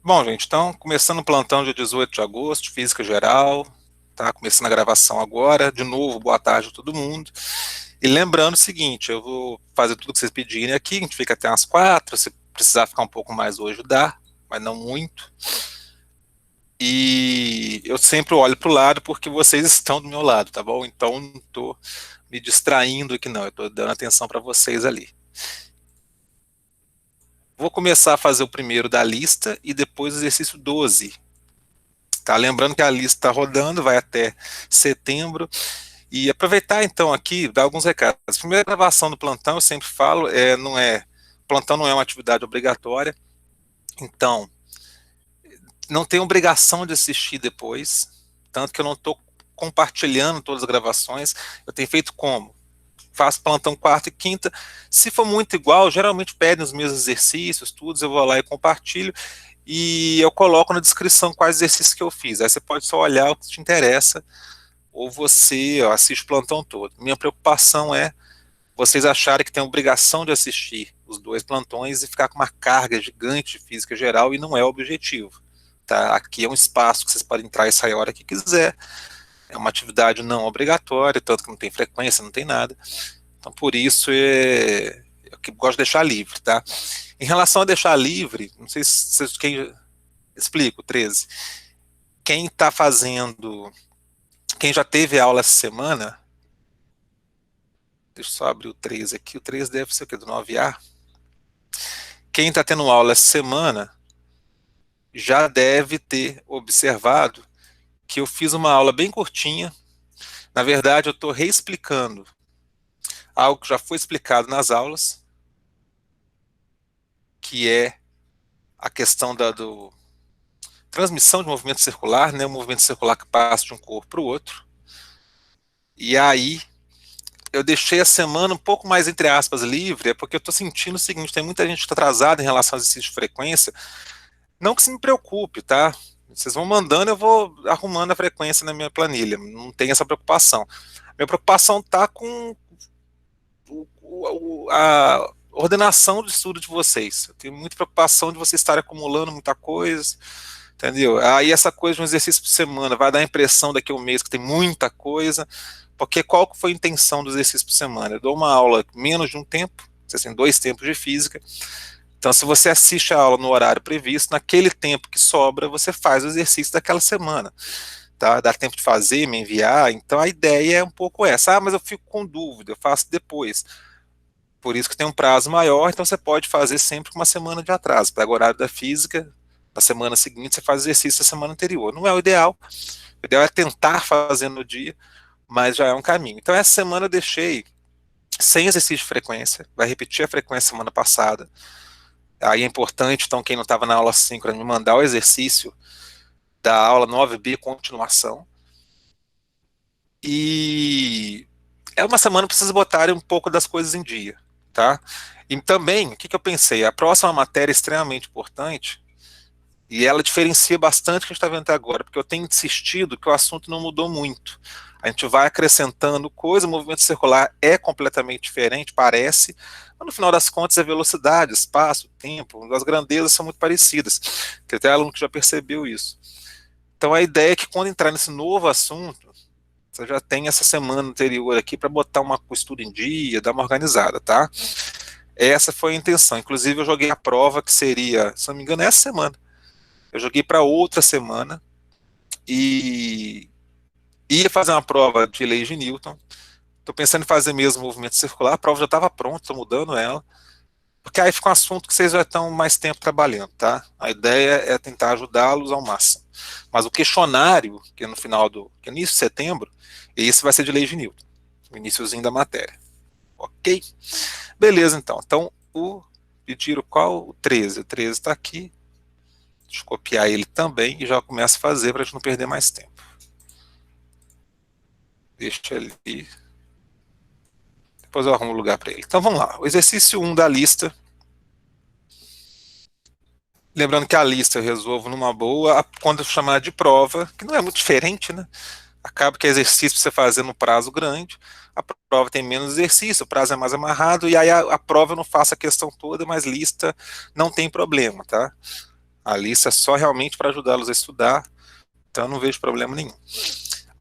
Bom, gente, então, começando o plantão dia 18 de agosto, Física Geral, tá começando a gravação agora, de novo, boa tarde a todo mundo, e lembrando o seguinte, eu vou fazer tudo que vocês pedirem aqui, a gente fica até umas 4, se precisar ficar um pouco mais hoje dá, mas não muito, e eu sempre olho para o lado porque vocês estão do meu lado, tá bom? Então, não estou me distraindo aqui não, eu estou dando atenção para vocês ali. Vou começar a fazer o primeiro da lista e depois o exercício 12. Tá, lembrando que a lista está rodando, vai até setembro. E aproveitar então aqui, dar alguns recados. A primeira gravação do plantão, eu sempre falo, plantão não é uma atividade obrigatória, então não tem obrigação de assistir depois, tanto que eu não estou compartilhando todas as gravações. Eu tenho feito como? Faço plantão quarta e quinta. Se for muito igual, geralmente pedem os meus exercícios, tudo, eu vou lá e compartilho. E eu coloco na descrição quais exercícios que eu fiz. Aí você pode só olhar o que te interessa, ou você assiste o plantão todo. Minha preocupação é vocês acharem que tem a obrigação de assistir os dois plantões e ficar com uma carga gigante de física geral, e não é o objetivo. Tá? Aqui é um espaço que vocês podem entrar e sair a hora que quiser. É uma atividade não obrigatória, tanto que não tem frequência, não tem nada. Então, por isso, eu gosto de deixar livre, tá? Em relação a deixar livre, não sei se quem explico, 13. Quem está fazendo, quem já teve aula essa semana, deixa eu só abrir o 13 aqui, o 13 deve ser o quê? Do 9A. Quem está tendo aula essa semana já deve ter observado que eu fiz uma aula bem curtinha. Na verdade, eu estou reexplicando algo que já foi explicado nas aulas, que é a questão do transmissão de movimento circular, né, o movimento circular que passa de um corpo para o outro. E aí, eu deixei a semana um pouco mais, entre aspas, livre, é porque eu estou sentindo o seguinte, tem muita gente que está atrasada em relação ao exercício de frequência. Não que se me preocupe, tá? Vocês vão mandando, eu vou arrumando a frequência na minha planilha, não tem essa preocupação. Minha preocupação está com a ordenação do estudo de vocês. Eu tenho muita preocupação de vocês estarem acumulando muita coisa, entendeu? Aí essa coisa de um exercício por semana vai dar a impressão daqui a um mês que tem muita coisa, porque qual que foi a intenção do exercício por semana? Eu dou uma aula menos de um tempo, assim, 2 tempos de física. Então, se você assiste a aula no horário previsto, naquele tempo que sobra, você faz o exercício daquela semana. Tá? Dá tempo de fazer, me enviar. Então, a ideia é um pouco essa. Ah, mas eu fico com dúvida, eu faço depois. Por isso que tem um prazo maior, então você pode fazer sempre com uma semana de atraso. Pega o horário da física, na semana seguinte você faz o exercício da semana anterior. Não é o ideal. O ideal é tentar fazer no dia, mas já é um caminho. Então, essa semana eu deixei sem exercício de frequência, vai repetir a frequência semana passada. Aí é importante, então, quem não estava na aula síncrona, me mandar o exercício da aula 9B, continuação. E é uma semana para vocês botarem um pouco das coisas em dia, tá? E também, o que, que eu pensei? A próxima matéria é extremamente importante, e ela diferencia bastante o que a gente está vendo até agora, porque eu tenho insistido que o assunto não mudou muito. A gente vai acrescentando coisa, o movimento circular é completamente diferente, parece, mas no final das contas é velocidade, espaço, tempo, as grandezas são muito parecidas. Tem até aluno que já percebeu isso. Então a ideia é que quando entrar nesse novo assunto, você já tem essa semana anterior aqui para botar o estudo em dia, dar uma organizada, tá? Essa foi a intenção. Inclusive eu joguei a prova que seria, se não me engano, essa semana. Eu joguei para outra semana e ia fazer uma prova de lei de Newton. Estou pensando em fazer mesmo movimento circular. A prova já estava pronta, estou mudando ela. Porque aí fica um assunto que vocês já estão mais tempo trabalhando, tá? A ideia é tentar ajudá-los ao máximo. Mas o questionário, que é no final que é início de setembro, esse vai ser de lei de Newton, o iníciozinho da matéria. Ok? Beleza, então. Então, pediram qual? O 13. O 13 está aqui. Deixa eu copiar ele também e já começo a fazer para a gente não perder mais tempo. Deixa ali. Depois eu arrumo um lugar para ele. Então vamos lá. O exercício 1 da lista. Lembrando que a lista eu resolvo numa boa, quando eu chamar de prova, que não é muito diferente, né? Acaba que é exercício para você fazer no prazo grande, a prova tem menos exercício, o prazo é mais amarrado, e aí a prova eu não faço a questão toda, mas lista não tem problema, tá? A lista é só realmente para ajudá-los a estudar, então eu não vejo problema nenhum.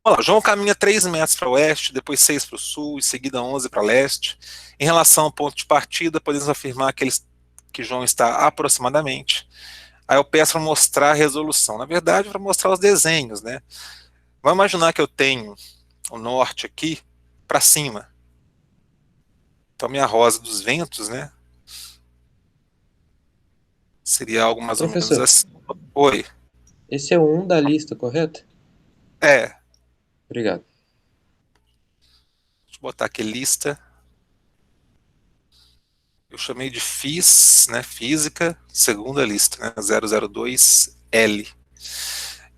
Olha lá, João caminha 3 metros para o oeste, depois 6 para o sul, em seguida 11 para leste. Em relação ao ponto de partida, podemos afirmar que João está aproximadamente. Aí eu peço para mostrar a resolução. Na verdade, para mostrar os desenhos, né? Vamos imaginar que eu tenho o norte aqui para cima. Então, minha rosa dos ventos, né? Seria algo mais ou menos Professor, assim. Oi. esse é o 1 da lista, correto? É, Obrigado. deixa eu botar aqui lista. Eu chamei de FIS, né? Física, segunda lista, né? 002L.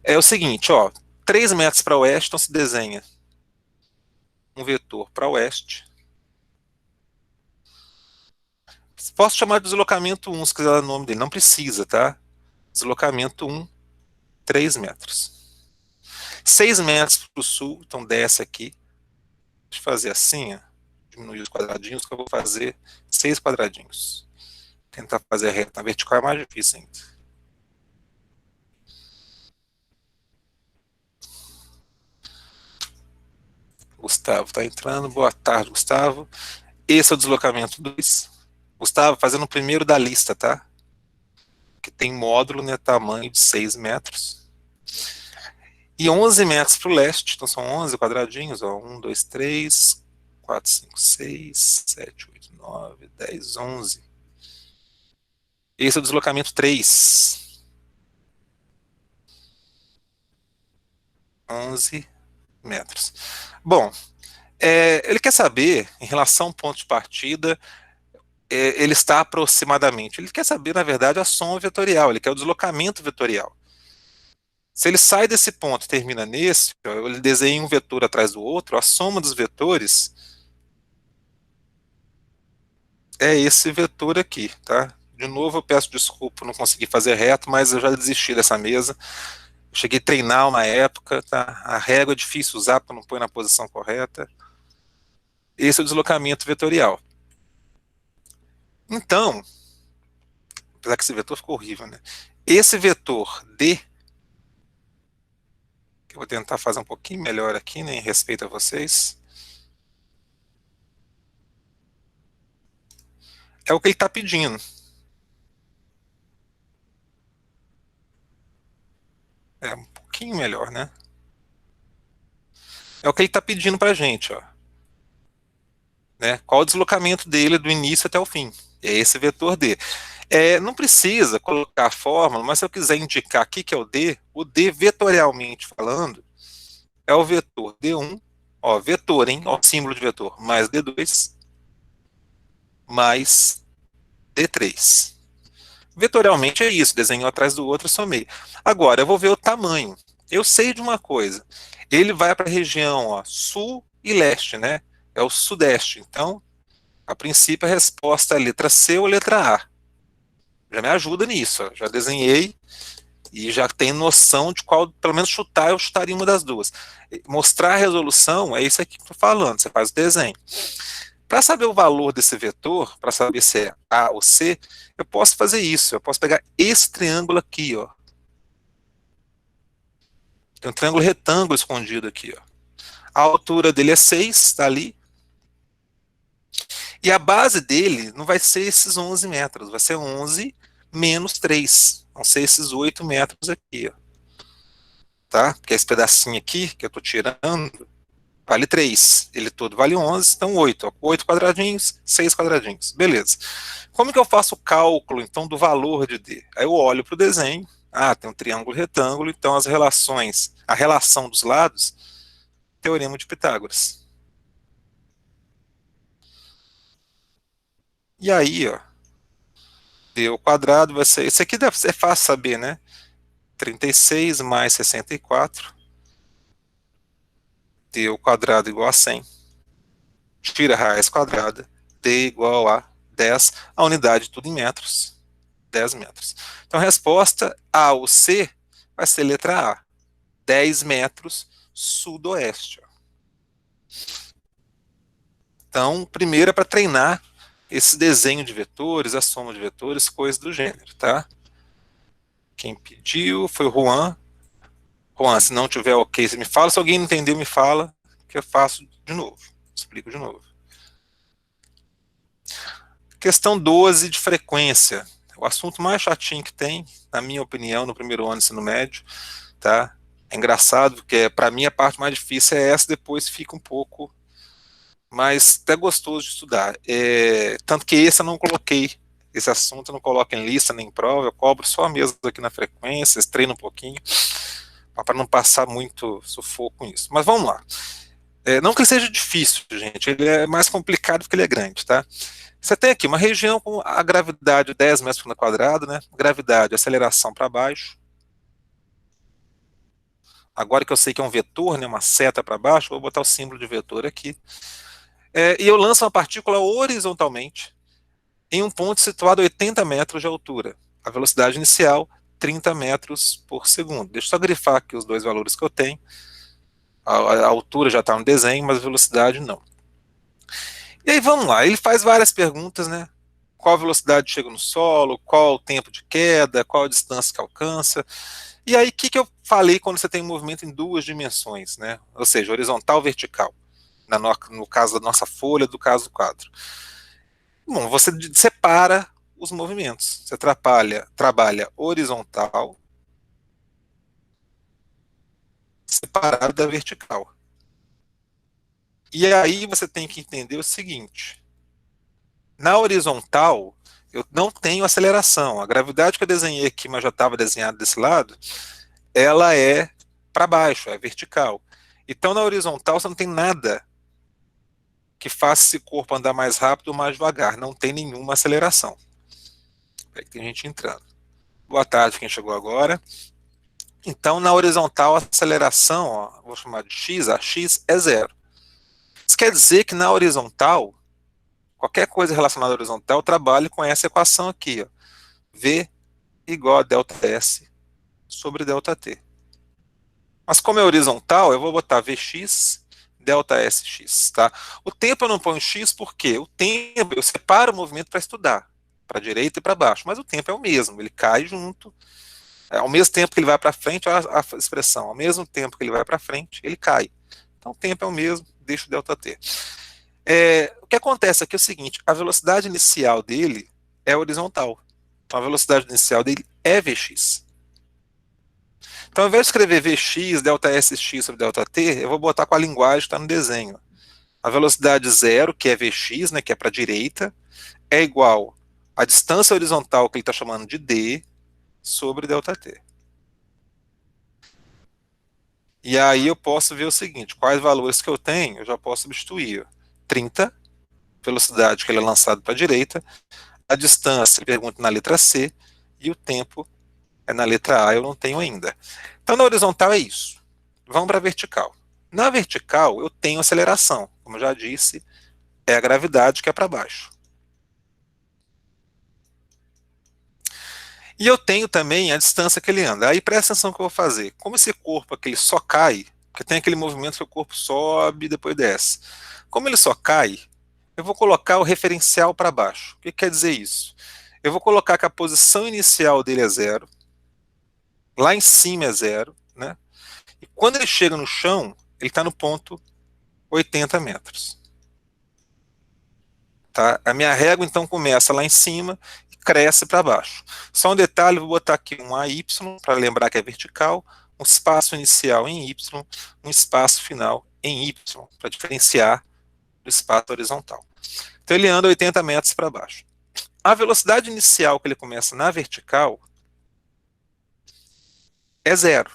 É o seguinte, ó. 3 metros para oeste, então se desenha um vetor para oeste. Posso chamar de deslocamento 1, se quiser dar o nome dele. Não precisa, tá? Deslocamento 1, 3 metros. 6 metros para o sul, então desce aqui. Deixa eu fazer assim, ó. Diminuir os quadradinhos, que eu vou fazer 6 quadradinhos. Tentar fazer a reta na vertical é mais difícil ainda. Gustavo está entrando. Boa tarde, Gustavo. Esse é o deslocamento 2. Gustavo, fazendo o primeiro da lista, tá? Que tem módulo, né? Tamanho de 6 metros. E 11 metros para o leste, então são 11 quadradinhos, ó. 1, 2, 3, 4, 5, 6, 7, 8, 9, 10, 11. Esse é o deslocamento 3. 11 metros. Bom, ele quer saber, em relação ao ponto de partida, ele está aproximadamente. Ele quer saber, na verdade, a soma vetorial, ele quer o deslocamento vetorial. Se ele sai desse ponto e termina nesse, ele desenha um vetor atrás do outro, a soma dos vetores é esse vetor aqui, tá? De novo, eu peço desculpa por não conseguir fazer reto, mas eu já desisti dessa mesa. Eu cheguei a treinar uma época, tá? A régua é difícil usar porque não põe na posição correta. Esse é o deslocamento vetorial. Então, apesar que esse vetor ficou horrível, né? Esse vetor D, que eu vou tentar fazer um pouquinho melhor aqui, né, em respeito a vocês, é o que ele está pedindo. É um pouquinho melhor, né? É o que ele está pedindo para a gente, ó. Né? Qual o deslocamento dele do início até o fim? É esse vetor D. Não precisa colocar a fórmula, mas se eu quiser indicar aqui que é o D vetorialmente falando, é o vetor D1, ó, vetor, hein? Ó, símbolo de vetor, mais D2, mais D3. Vetorialmente é isso, desenho atrás do outro, somei. Agora, eu vou ver o tamanho. Eu sei de uma coisa, ele vai para a região, ó, sul e leste, né? É o sudeste. Então, a princípio, a resposta é letra C ou letra A. Já me ajuda nisso, ó. Já desenhei e já tem noção de qual, pelo menos chutar, eu chutaria uma das duas. Mostrar a resolução é isso aqui que eu estou falando, você faz o desenho. Para saber o valor desse vetor, para saber se é A ou C, eu posso fazer isso. Eu posso pegar esse triângulo aqui, ó. Tem um triângulo retângulo escondido aqui, ó. A altura dele é 6, está ali. E a base dele não vai ser esses 11 metros, vai ser 11 menos 3. Vão ser esses 8 metros aqui, ó. Tá? Porque esse pedacinho aqui que eu estou tirando vale 3. Ele todo vale 11, então 8. Ó. 8 quadradinhos, 6 quadradinhos. Beleza. Como que eu faço o cálculo, então, do valor de D? Aí eu olho para o desenho. Ah, tem um triângulo retângulo, então as relações, a relação dos lados, teorema de Pitágoras. E aí, ó, D ao quadrado vai ser. Isso aqui é fácil saber, né? 36 mais 64. D ao quadrado igual a 100. Tira a raiz quadrada. D igual a 10. A unidade tudo em metros. 10 metros. Então a resposta A ou C vai ser letra A. 10 metros sudoeste. Então, primeiro é para treinar esse desenho de vetores, a soma de vetores, coisas do gênero, tá? Quem pediu foi o Juan. Juan, se não tiver ok, você me fala. Se alguém não entendeu, me fala, que eu faço de novo. Explico de novo. Questão 12 de frequência. O assunto mais chatinho que tem, na minha opinião, no primeiro ano do ensino médio, tá? É engraçado, porque para mim a parte mais difícil é essa, depois fica um pouco mais até gostoso de estudar. Tanto que esse eu não coloquei, esse assunto eu não coloco em lista nem em prova, eu cobro só mesmo aqui na frequência, treino um pouquinho, para não passar muito sufoco com isso. Mas vamos lá. Não que ele seja difícil, gente, ele é mais complicado porque ele é grande, tá? Você tem aqui uma região com a gravidade 10 metros por quadrado, né? Gravidade, aceleração para baixo. Agora que eu sei que é um vetor, né, uma seta para baixo, vou botar o símbolo de vetor aqui. E eu lanço uma partícula horizontalmente em um ponto situado a 80 metros de altura. A velocidade inicial, 30 metros por segundo. Deixa eu só grifar aqui os dois valores que eu tenho. A altura já está no desenho, mas a velocidade não. E aí vamos lá, ele faz várias perguntas, né? Qual a velocidade chega no solo, qual o tempo de queda, qual a distância que alcança. E aí, o que eu falei quando você tem um movimento em duas dimensões, né? Ou seja, horizontal, vertical. No caso da nossa folha, do caso do quadro. Bom, você separa os movimentos. Você trabalha horizontal separado da vertical. E aí você tem que entender o seguinte: na horizontal, eu não tenho aceleração. A gravidade que eu desenhei aqui, mas já estava desenhado desse lado, ela é para baixo, é vertical. Então, na horizontal, você não tem nada que faça esse corpo andar mais rápido ou mais devagar. Não tem nenhuma aceleração. Aí tem gente entrando. Boa tarde, quem chegou agora. Então, na horizontal, a aceleração, ó, vou chamar de x, a x é zero. Isso quer dizer que na horizontal, qualquer coisa relacionada à horizontal, eu trabalho com essa equação aqui, ó, V igual a delta S sobre delta T. Mas como é horizontal, eu vou botar Vx delta Sx, tá? O tempo eu não ponho x porque o tempo, eu separo o movimento para estudar, para a direita e para baixo, mas o tempo é o mesmo, ele cai junto. Ao mesmo tempo que ele vai para frente, olha a expressão, ao mesmo tempo que ele vai para frente, ele cai. Então o tempo é o mesmo, deixa o ΔT. O que acontece aqui é o seguinte, a velocidade inicial dele é horizontal. Então a velocidade inicial dele é Vx. Então ao invés de escrever Vx, ΔSx sobre ΔT, eu vou botar com a linguagem que está no desenho. A velocidade zero, que é Vx, né, que é para a direita, é igual à distância horizontal que ele está chamando de D, sobre ΔT. E aí eu posso ver o seguinte, quais valores que eu tenho, eu já posso substituir. 30, velocidade que ele é lançado para a direita, a distância, ele pergunta na letra C, e o tempo é na letra A, eu não tenho ainda. Então na horizontal é isso. Vamos para a vertical. Na vertical eu tenho aceleração, como eu já disse, é a gravidade que é para baixo. E eu tenho também a distância que ele anda. Aí presta atenção no que eu vou fazer. Como esse corpo aqui ele só cai, porque tem aquele movimento que o corpo sobe e depois desce. Como ele só cai, eu vou colocar o referencial para baixo. O que quer dizer isso? Eu vou colocar que a posição inicial dele é zero, lá em cima é zero, né? E quando ele chega no chão, ele está no ponto 80 metros. Tá? A minha régua então começa lá em cima e cresce para baixo. Só um detalhe, vou botar aqui um AY para lembrar que é vertical, um espaço inicial em Y, um espaço final em Y, para diferenciar do espaço horizontal. Então ele anda 80 metros para baixo. A velocidade inicial que ele começa na vertical é zero.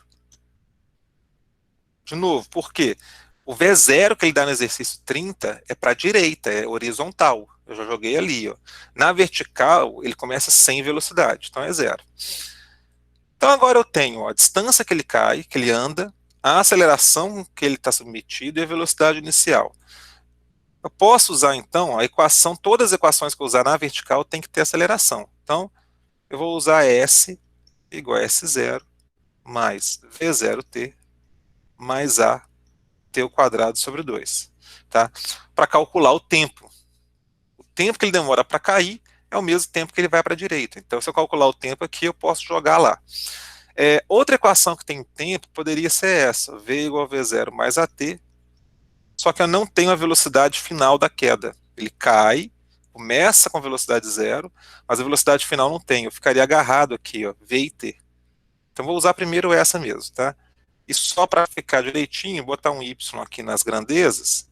De novo, por quê? O V0 que ele dá no exercício 30 é para a direita, é horizontal. Eu já joguei ali. Ó. Na vertical, ele começa sem velocidade, então é zero. Então agora eu tenho ó, a distância que ele cai, que ele anda, a aceleração que ele está submetido e a velocidade inicial. Eu posso usar então a equação, todas as equações que eu usar na vertical tem que ter aceleração. Então eu vou usar S igual a S0 mais V0t mais A t ao quadrado sobre 2, tá? Para calcular o tempo. O tempo que ele demora para cair é o mesmo tempo que ele vai para a direita. Então, se eu calcular o tempo aqui, eu posso jogar lá. Outra equação que tem tempo poderia ser essa, v igual a v0 mais at, só que eu não tenho a velocidade final da queda. Ele cai, começa com velocidade zero, mas a velocidade final não tem. Eu ficaria agarrado aqui, ó, v e t. Então, vou usar primeiro essa mesmo, tá? E só para ficar direitinho, botar um y aqui nas grandezas.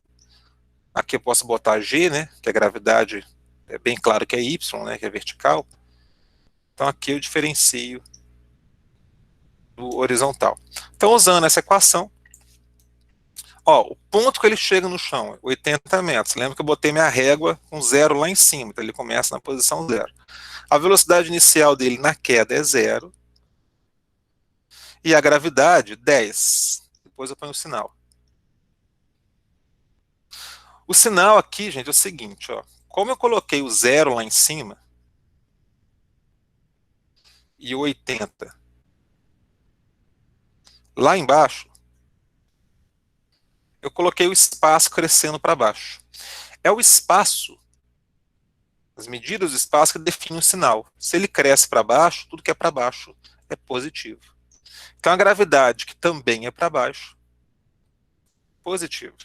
Aqui eu posso botar g, né, que a gravidade é bem claro que é y, né, que é vertical. Então aqui eu diferencio do horizontal. Então, usando essa equação, ó, o ponto que ele chega no chão é 80 metros. Lembra que eu botei minha régua com zero lá em cima, então ele começa na posição zero. A velocidade inicial dele na queda é zero. E a gravidade, 10. Depois eu ponho o sinal. O sinal aqui, gente, é o seguinte, ó. Como eu coloquei o zero lá em cima e o 80 lá embaixo, eu coloquei o espaço crescendo para baixo. É o espaço, as medidas do espaço que definem o sinal. Se ele cresce para baixo, tudo que é para baixo é positivo. Então a gravidade, que também é para baixo, positivo.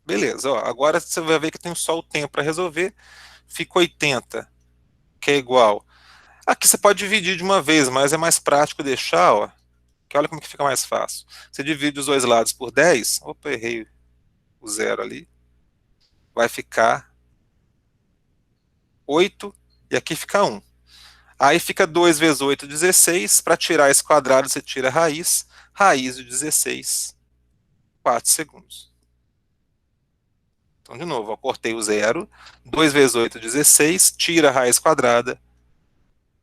Beleza, ó, agora você vai ver que tem só o tempo para resolver. Fica 80, que é igual. Aqui você pode dividir de uma vez, mas é mais prático deixar, ó, que olha como que fica mais fácil. Você divide os dois lados por 10, opa, errei o zero ali, vai ficar 8, e aqui fica 1. Aí fica 2 vezes 8, 16. Para tirar esse quadrado, você tira a raiz. Raiz de 16, 4 segundos. Então, de novo, eu cortei o zero. 2 vezes 8, 16. Tira a raiz quadrada,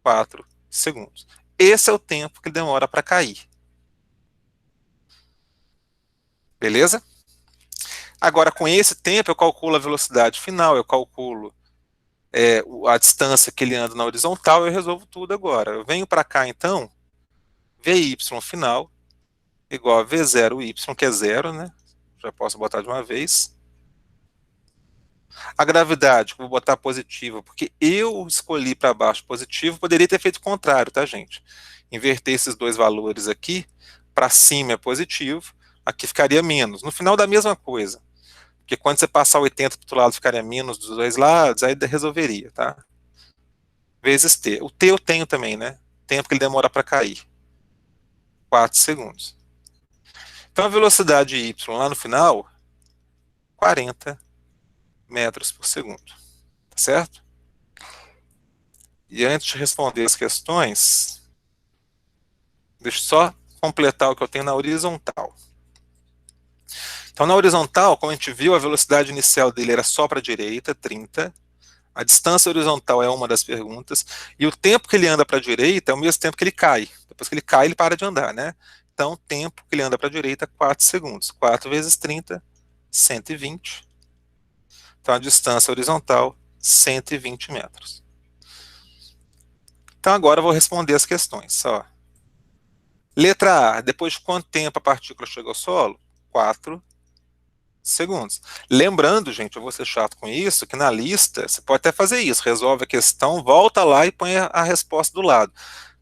4 segundos. Esse é o tempo que demora para cair. Beleza? Agora, com esse tempo, eu calculo a velocidade final, eu calculo a distância que ele anda na horizontal, eu resolvo tudo agora. Eu venho para cá, então, Vy final igual a V0y, que é zero, né? Já posso botar de uma vez. A gravidade, que eu vou botar positiva, porque eu escolhi para baixo positivo, poderia ter feito o contrário, tá, gente? Inverter esses dois valores aqui, para cima é positivo, aqui ficaria menos. No final da mesma coisa, porque quando você passar 80 para o outro lado, ficaria menos dos dois lados, aí resolveria, tá? Vezes t. O t eu tenho também, né? Tempo que ele demora para cair. 4 segundos. Então a velocidade y lá no final, 40 metros por segundo. Tá certo? E antes de responder as questões, deixa eu só completar o que eu tenho na horizontal. Então, na horizontal, como a gente viu, a velocidade inicial dele era só para a direita, 30. A distância horizontal é uma das perguntas. E o tempo que ele anda para a direita é o mesmo tempo que ele cai. Depois que ele cai, ele para de andar, né? Então, o tempo que ele anda para a direita, 4 segundos. 4 vezes 30, 120. Então, a distância horizontal, 120 metros. Então, agora eu vou responder as questões. Ó. Letra A. Depois de quanto tempo a partícula chegou ao solo? 4 segundos. Lembrando, gente, eu vou ser chato com isso, que na lista, você pode até fazer isso, resolve a questão, volta lá e põe a resposta do lado.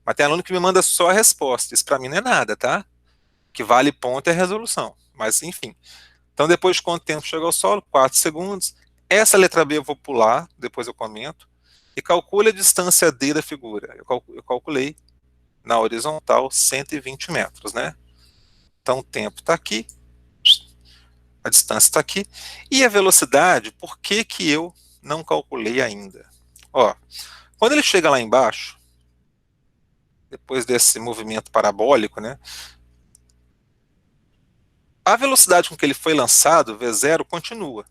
Mas tem aluno que me manda só a resposta, isso para mim não é nada, tá? O que vale ponto é a resolução, mas enfim. Então, depois de quanto tempo chegou ao solo? 4 segundos. Essa letra B eu vou pular, depois eu comento. E calcule a distância D da figura. Eu calculei na horizontal 120 metros, né? Então, o tempo está aqui. A distância está aqui. E a velocidade, por que que eu não calculei ainda? Ó, quando ele chega lá embaixo, depois desse movimento parabólico, né? A velocidade com que ele foi lançado, V0, continua.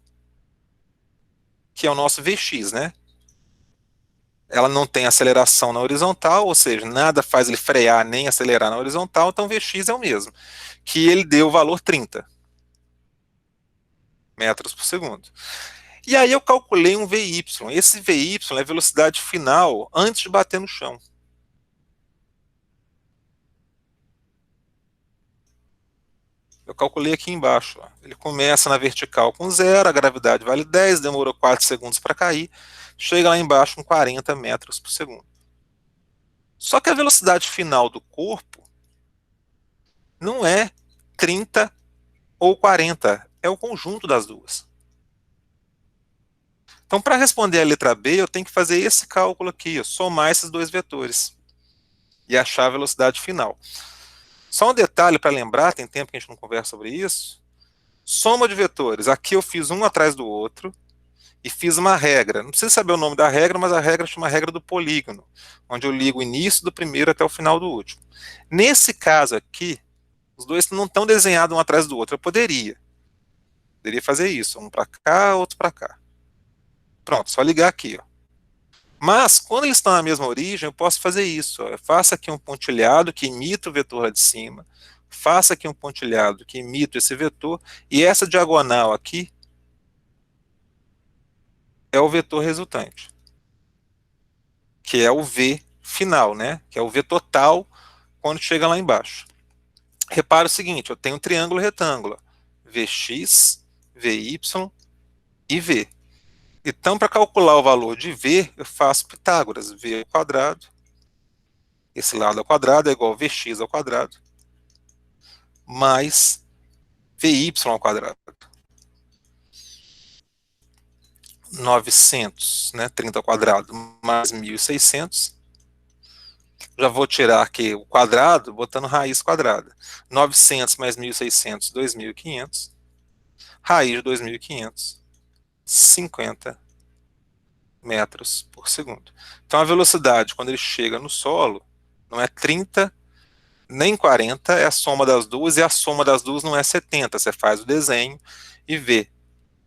Que é o nosso Vx, né? Ela não tem aceleração na horizontal, ou seja, nada faz ele frear nem acelerar na horizontal, então Vx é o mesmo. Que ele deu o valor 30 metros por segundo. E aí eu calculei um Vy. Esse Vy é a velocidade final antes de bater no chão. Eu calculei aqui embaixo. Ó. Ele começa na vertical com 0, a gravidade vale 10, demorou 4 segundos para cair, chega lá embaixo com 40 metros por segundo. Só que a velocidade final do corpo não é 30 ou 40, é o conjunto das duas. Então, para responder a letra B, eu tenho que fazer esse cálculo aqui, ó, somar esses dois vetores e achar a velocidade final. Só um detalhe para lembrar, tem tempo que a gente não conversa sobre isso. Soma de vetores. Aqui eu fiz um atrás do outro e fiz uma regra. Não precisa saber o nome da regra, mas a regra chama regra do polígono, onde eu ligo o início do primeiro até o final do último. Nesse caso aqui, os dois não estão desenhados um atrás do outro. Eu poderia fazer isso, um para cá, outro para cá. Pronto, só ligar aqui, ó. Mas, quando eles estão na mesma origem, eu posso fazer isso. Ó. Eu faço aqui um pontilhado que imita o vetor lá de cima, faço aqui um pontilhado que imita esse vetor, e essa diagonal aqui é o vetor resultante, que é o V final, né? Que é o V total quando chega lá embaixo. Repara o seguinte, eu tenho um triângulo retângulo, Vx, Vy e V. Então, para calcular o valor de V, eu faço Pitágoras, V ao quadrado, esse lado ao quadrado é igual a Vx ao quadrado, mais Vy ao quadrado. 900, né, 30 ao quadrado, mais 1.600. Já vou tirar aqui o quadrado, botando raiz quadrada. 900 mais 1.600, 2.500. Raiz de 2.500, 50 metros por segundo. Então a velocidade, quando ele chega no solo, não é 30 nem 40, é a soma das duas, e a soma das duas não é 70. Você faz o desenho e vê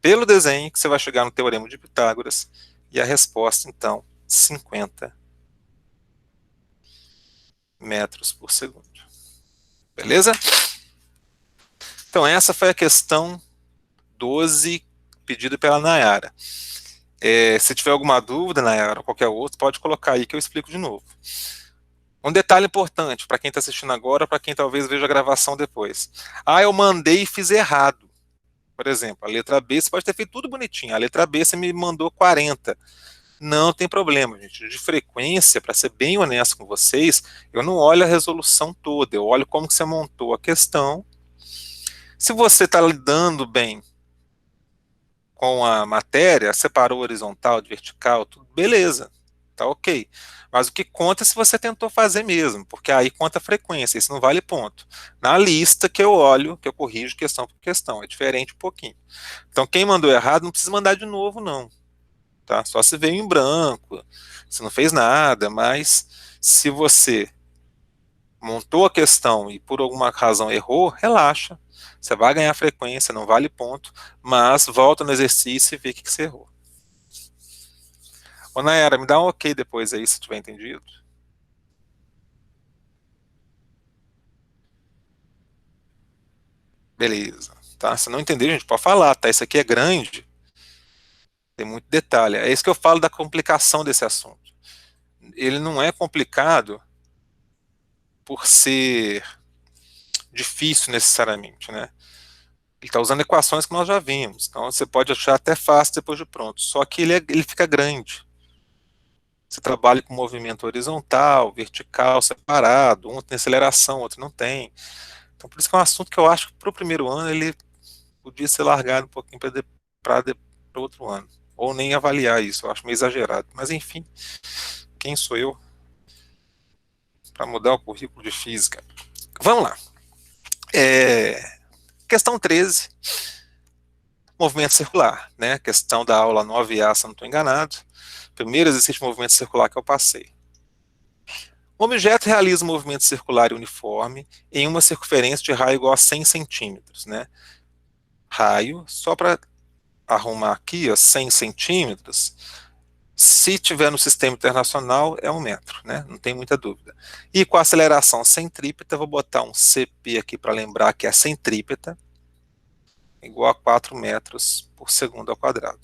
pelo desenho que você vai chegar no teorema de Pitágoras, e a resposta, então, 50 metros por segundo. Beleza? Então, essa foi a questão 12, pedida pela Nayara. Se tiver alguma dúvida, Nayara, ou qualquer outro, pode colocar aí que eu explico de novo. Um detalhe importante para quem está assistindo agora, para quem talvez veja a gravação depois. Eu mandei e fiz errado. Por exemplo, a letra B, você pode ter feito tudo bonitinho. A letra B, você me mandou 40. Não tem problema, gente. De frequência, para ser bem honesto com vocês, eu não olho a resolução toda, eu olho como que você montou a questão. Se você está lidando bem com a matéria, separou horizontal de vertical, tudo beleza, tá ok. Mas o que conta é se você tentou fazer mesmo, porque aí conta a frequência, isso não vale ponto. Na lista que eu olho, que eu corrijo questão por questão, é diferente um pouquinho. Então quem mandou errado não precisa mandar de novo não, tá? Só se veio em branco, se não fez nada, mas se você montou a questão e por alguma razão errou, relaxa. Você vai ganhar frequência, não vale ponto, mas volta no exercício e vê o que você errou. Ô Nayara, me dá um ok depois aí, se tiver entendido. Beleza. Tá? Se não entender, a gente pode falar, tá? Isso aqui é grande, tem muito detalhe. É isso que eu falo da complicação desse assunto. Ele não é complicado por ser difícil necessariamente, né? Ele está usando equações que nós já vimos, então você pode achar até fácil depois de pronto, só que ele fica grande. Você trabalha com movimento horizontal, vertical, separado, um tem aceleração, outro não tem. Então por isso que é um assunto que eu acho que para o primeiro ano ele podia ser largado um pouquinho para outro ano, ou nem avaliar isso, eu acho meio exagerado, mas enfim, quem sou eu para mudar o currículo de física? Vamos lá. Questão 13, movimento circular, né? Questão da aula 9A, se não estou enganado. Primeiro exercício de movimento circular que eu passei. O objeto realiza um movimento circular uniforme em uma circunferência de raio igual a 100 centímetros, né? Raio, só para arrumar aqui, ó, 100 centímetros, se tiver no sistema internacional, é 1 metro, né? Não tem muita dúvida. E com a aceleração centrípeta, vou botar um CP aqui para lembrar que é centrípeta, igual a 4 metros por segundo ao quadrado.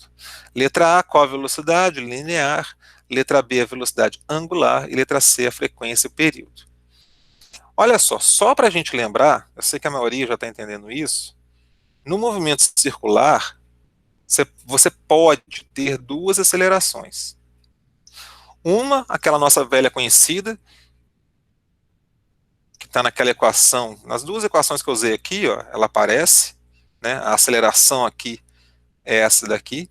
Letra A, qual a velocidade? Linear. Letra B, a velocidade angular. E letra C, a frequência e o período. Olha só para a gente lembrar, eu sei que a maioria já está entendendo isso, no movimento circular, você pode ter duas acelerações. Uma, aquela nossa velha conhecida, que está naquela equação, nas duas equações que eu usei aqui, ó, ela aparece, né, a aceleração aqui é essa daqui,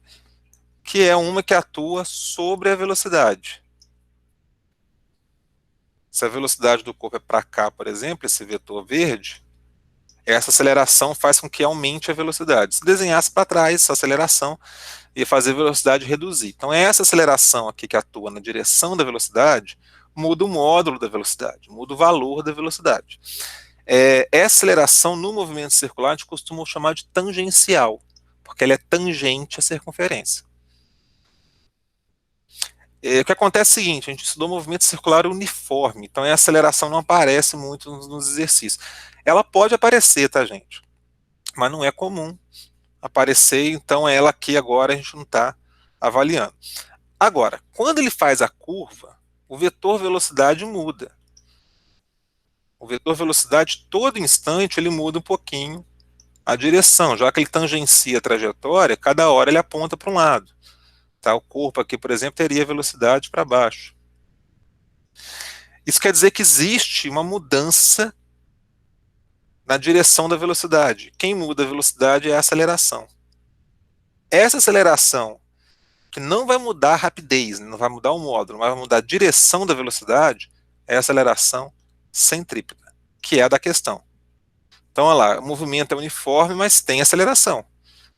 que é uma que atua sobre a velocidade. Se a velocidade do corpo é para cá, por exemplo, esse vetor verde, essa aceleração faz com que aumente a velocidade. Se desenhasse para trás, essa aceleração ia fazer a velocidade reduzir. Então, essa aceleração aqui que atua na direção da velocidade muda o módulo da velocidade, muda o valor da velocidade. Essa aceleração no movimento circular a gente costuma chamar de tangencial, porque ela é tangente à circunferência. O que acontece é o seguinte, a gente estudou movimento circular uniforme, então a aceleração não aparece muito nos exercícios. Ela pode aparecer, tá, gente? Mas não é comum aparecer, então ela aqui agora a gente não está avaliando. Agora, quando ele faz a curva, o vetor velocidade muda. O vetor velocidade, todo instante, ele muda um pouquinho a direção, já que ele tangencia a trajetória, cada hora ele aponta para um lado. Tá? O corpo aqui, por exemplo, teria velocidade para baixo. Isso quer dizer que existe uma mudança na direção da velocidade. Quem muda a velocidade é a aceleração. Essa aceleração, que não vai mudar a rapidez, não vai mudar o módulo, mas vai mudar a direção da velocidade, é a aceleração centrípeta, que é a da questão. Então, olha lá, o movimento é uniforme, mas tem aceleração.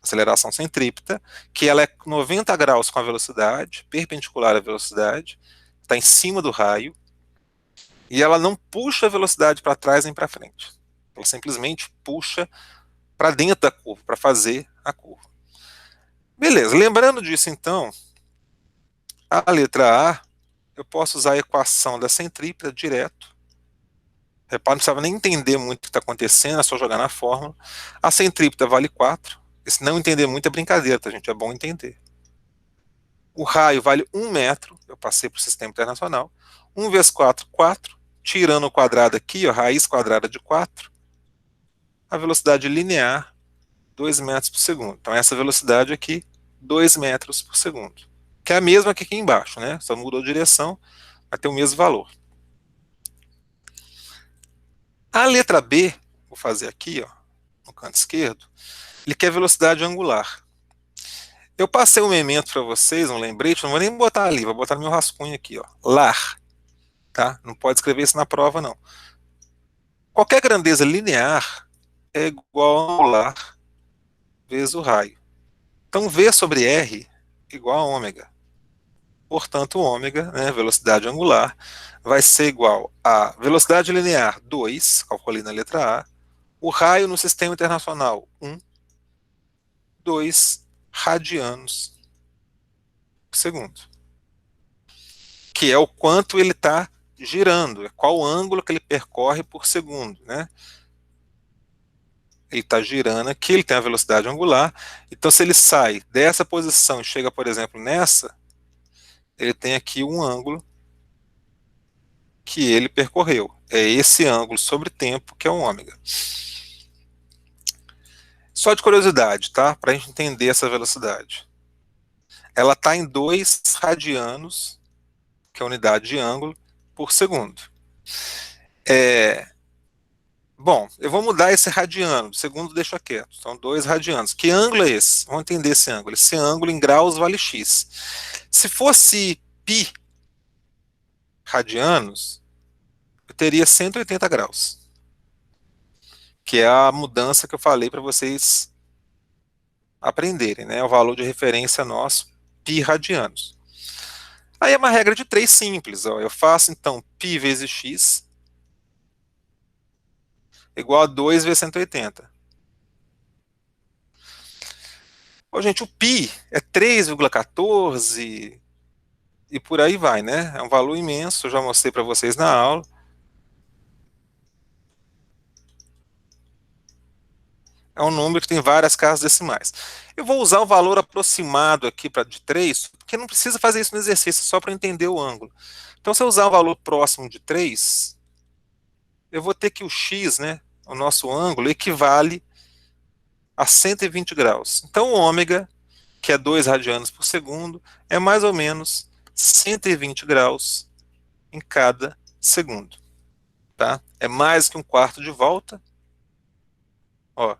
Aceleração centrípeta, que ela é 90 graus com a velocidade, perpendicular à velocidade, está em cima do raio, e ela não puxa a velocidade para trás nem para frente. Ela simplesmente puxa para dentro da curva, para fazer a curva. Beleza, lembrando disso então, a letra A, eu posso usar a equação da centrípeta direto. Repara, não precisava nem entender muito o que está acontecendo, é só jogar na fórmula. A centrípeta vale 4. E se não entender muito é brincadeira, tá, gente? É bom entender. O raio vale 1 metro, eu passei para o sistema internacional. 1 vezes 4, 4. Tirando o quadrado aqui, ó, raiz quadrada de 4. A velocidade linear, 2 metros por segundo. Então, essa velocidade aqui, 2 metros por segundo. Que é a mesma que aqui embaixo, né? Só mudou a direção, vai ter o mesmo valor. A letra B, vou fazer aqui, ó, no canto esquerdo, ele quer velocidade angular. Eu passei um memento para vocês, um lembrete, não vou nem botar ali, vou botar no meu rascunho aqui, ó, lar, tá? Não pode escrever isso na prova, não. Qualquer grandeza linear é igual a angular vezes o raio. Então, V sobre R igual a ômega. Portanto, ômega, né, velocidade angular, vai ser igual a velocidade linear 2, calculei na letra A, o raio no sistema internacional 1, 2 radianos por segundo. Que é o quanto ele está girando, é qual o ângulo que ele percorre por segundo, né? Ele está girando aqui, ele tem a velocidade angular, então se ele sai dessa posição e chega, por exemplo, nessa, ele tem aqui um ângulo que ele percorreu. É esse ângulo sobre tempo que é o ômega. Só de curiosidade, tá? Para a gente entender essa velocidade. Ela está em 2 radianos, que é a unidade de ângulo, por segundo. Bom, eu vou mudar esse radiano, segundo deixa quieto, são 2 radianos. Que ângulo é esse? Vamos entender esse ângulo. Esse ângulo em graus vale x. Se fosse π radianos, eu teria 180 graus, que é a mudança que eu falei para vocês aprenderem, né? O valor de referência nosso, π radianos. Aí é uma regra de 3 simples, ó. Eu faço então π vezes x igual a 2 vezes 180. Ó, gente, o π é 3,14 e por aí vai, né? É um valor imenso, eu já mostrei para vocês na aula. É um número que tem várias casas decimais. Eu vou usar o valor aproximado aqui de 3, porque não precisa fazer isso no exercício, só para entender o ângulo. Então, se eu usar o valor próximo de 3, eu vou ter que o x, né, o nosso ângulo, equivale a 120 graus. Então, o ômega, que é 2 radianos por segundo, é mais ou menos 120 graus em cada segundo. Tá? É mais que um quarto de volta. Ó,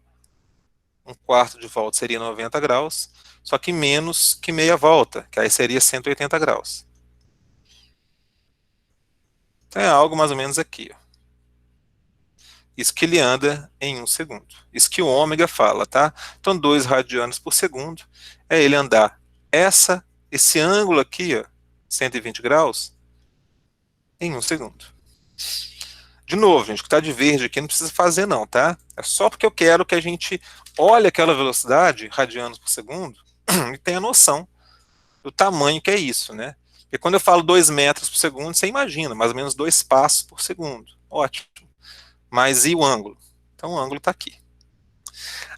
um quarto de volta seria 90 graus, só que menos que meia volta, que aí seria 180 graus. Então é algo mais ou menos aqui. Ó. Isso que ele anda em um segundo. Isso que o ômega fala, tá? Então 2 radianos por segundo é ele andar esse ângulo aqui, ó, 120 graus, em um segundo. De novo, gente, o que está de verde aqui não precisa fazer não, tá? É só porque eu quero que a gente olhe aquela velocidade, radianos por segundo, e tenha noção do tamanho que é isso, né? Porque quando eu falo 2 metros por segundo, você imagina, mais ou menos 2 passos por segundo. Ótimo. Mas e o ângulo? Então o ângulo está aqui.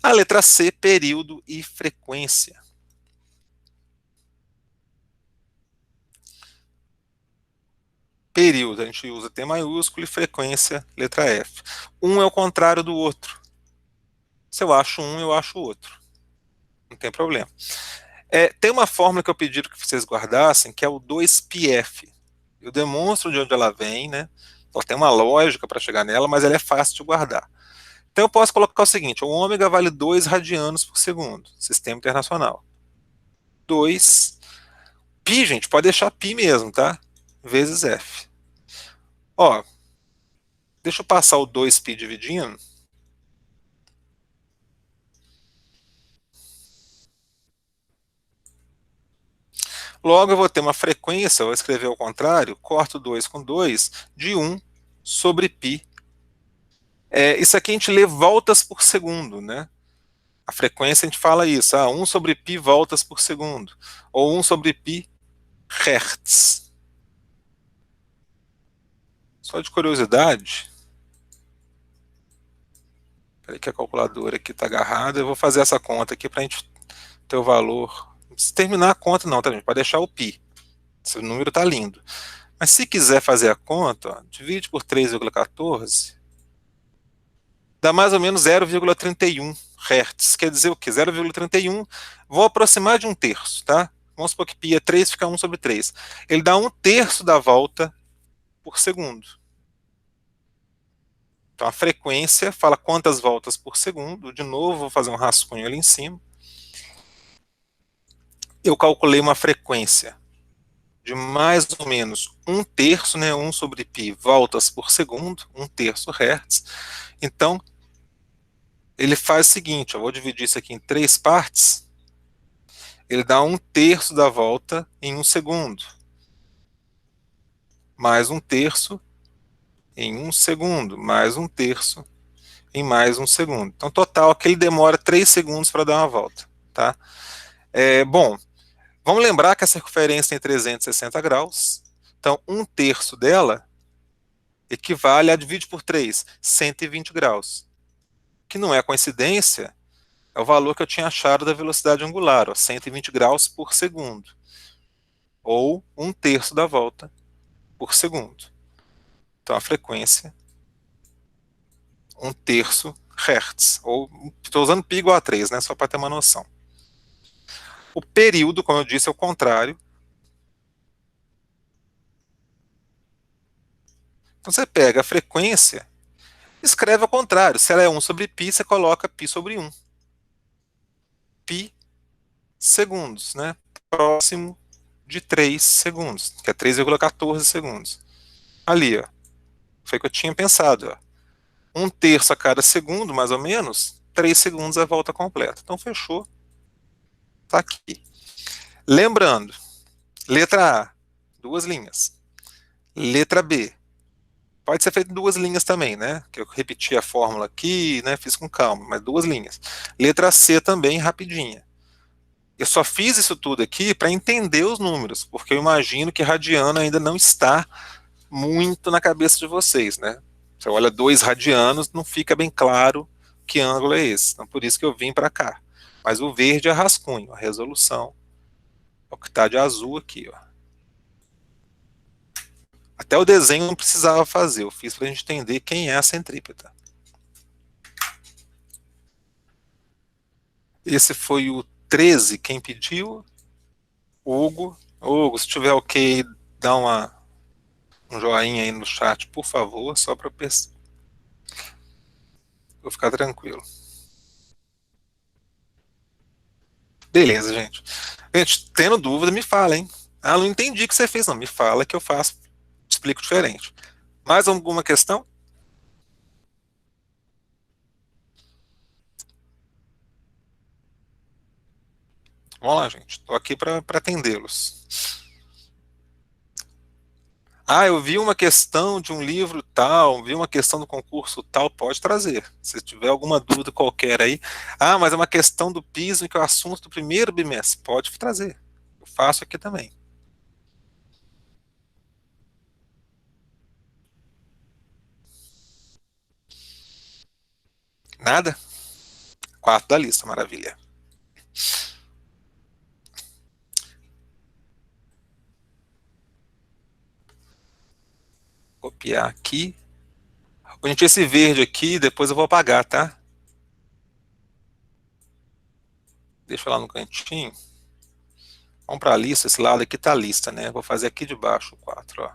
A letra C, período e frequência. Período, a gente usa T maiúsculo e frequência, letra F. Um é o contrário do outro. Se eu acho um, eu acho o outro. Não tem problema. Tem uma fórmula que eu pedi que vocês guardassem, que é o 2πf. Eu demonstro de onde ela vem, né? Ela tem uma lógica para chegar nela, mas ela é fácil de guardar. Então eu posso colocar o seguinte, o ômega vale 2 radianos por segundo, sistema internacional. 2, π, gente, pode deixar π mesmo, tá? Vezes f. Ó, deixa eu passar o 2π dividindo. Logo eu vou ter uma frequência, vou escrever ao contrário, corto 2 com 2, de 1 sobre π. Isso aqui a gente lê voltas por segundo, né? A frequência a gente fala isso, 1 sobre π voltas por segundo, ou 1 sobre π hertz. Só de curiosidade, peraí que a calculadora aqui está agarrada, eu vou fazer essa conta aqui para a gente ter o valor. Não precisa terminar a conta não, tá, gente? Pode deixar o π. Esse número está lindo. Mas se quiser fazer a conta, ó, divide por 3,14, dá mais ou menos 0,31 Hz. Quer dizer o quê? 0,31, vou aproximar de um terço, tá? Vamos supor que π é 3, fica 1 sobre 3. Ele dá um terço da volta por segundo. Então a frequência fala quantas voltas por segundo. De novo, vou fazer um rascunho ali em cima. Eu calculei uma frequência de mais ou menos um terço, né, 1 sobre π voltas por segundo, um terço Hertz. Então, ele faz o seguinte, eu vou dividir isso aqui em 3 partes, ele dá um terço da volta em um segundo, mais um terço em um segundo, mais um terço em mais um segundo. Então, total, aqui ele demora 3 segundos para dar uma volta. Tá? Bom, vamos lembrar que a circunferência tem 360 graus, então um terço dela equivale a, divide por 3, 120 graus. Que não é coincidência, é o valor que eu tinha achado da velocidade angular, ó, 120 graus por segundo. Ou um terço da volta por segundo. Então a frequência, um terço Hertz. Ou estou usando π igual a 3, né, só para ter uma noção. O período, como eu disse, é o contrário. Então você pega a frequência, escreve ao contrário. Se ela é 1 sobre π, você coloca π sobre 1. Π segundos, né? Próximo de 3 segundos, que é 3,14 segundos. Ali, ó, foi o que eu tinha pensado. Ó. Um terço a cada segundo, mais ou menos, 3 segundos a volta completa. Então, fechou. Tá aqui. Lembrando, letra A, 2 linhas. Letra B, pode ser feito 2 linhas também, né? Que eu repeti a fórmula aqui, né? Fiz com calma, mas 2 linhas. Letra C também, rapidinha. Eu só fiz isso tudo aqui para entender os números, porque eu imagino que radiano ainda não está muito na cabeça de vocês, né? Você olha 2 radianos, não fica bem claro que ângulo é esse. Então, por isso que eu vim para cá. Mas o verde é rascunho, a resolução. É o que está de azul aqui, ó. A Até o desenho não precisava fazer, eu fiz para a gente entender quem é a centrípeta. Esse foi o 13, quem pediu? Hugo. Hugo, se tiver ok, dá um joinha aí no chat, por favor, só para eu ficar tranquilo. Beleza, gente. Gente, tendo dúvida, me fala, hein? Ah, não entendi o que você fez, não. Me fala que eu faço, explico diferente. Mais alguma questão? Vamos lá, gente. Estou aqui para atendê-los. Ah, eu vi uma questão de um livro tal, vi uma questão do concurso tal, pode trazer. Se tiver alguma dúvida qualquer aí. Ah, mas é uma questão do piso, que é o assunto do primeiro bimestre. Pode trazer. Eu faço aqui também. Nada? 4 da lista, maravilha. Copiar aqui. Gente, esse verde aqui, depois eu vou apagar, tá? Deixa lá no cantinho. Vamos para a lista, esse lado aqui tá a lista, né? Vou fazer aqui de baixo o 4, ó.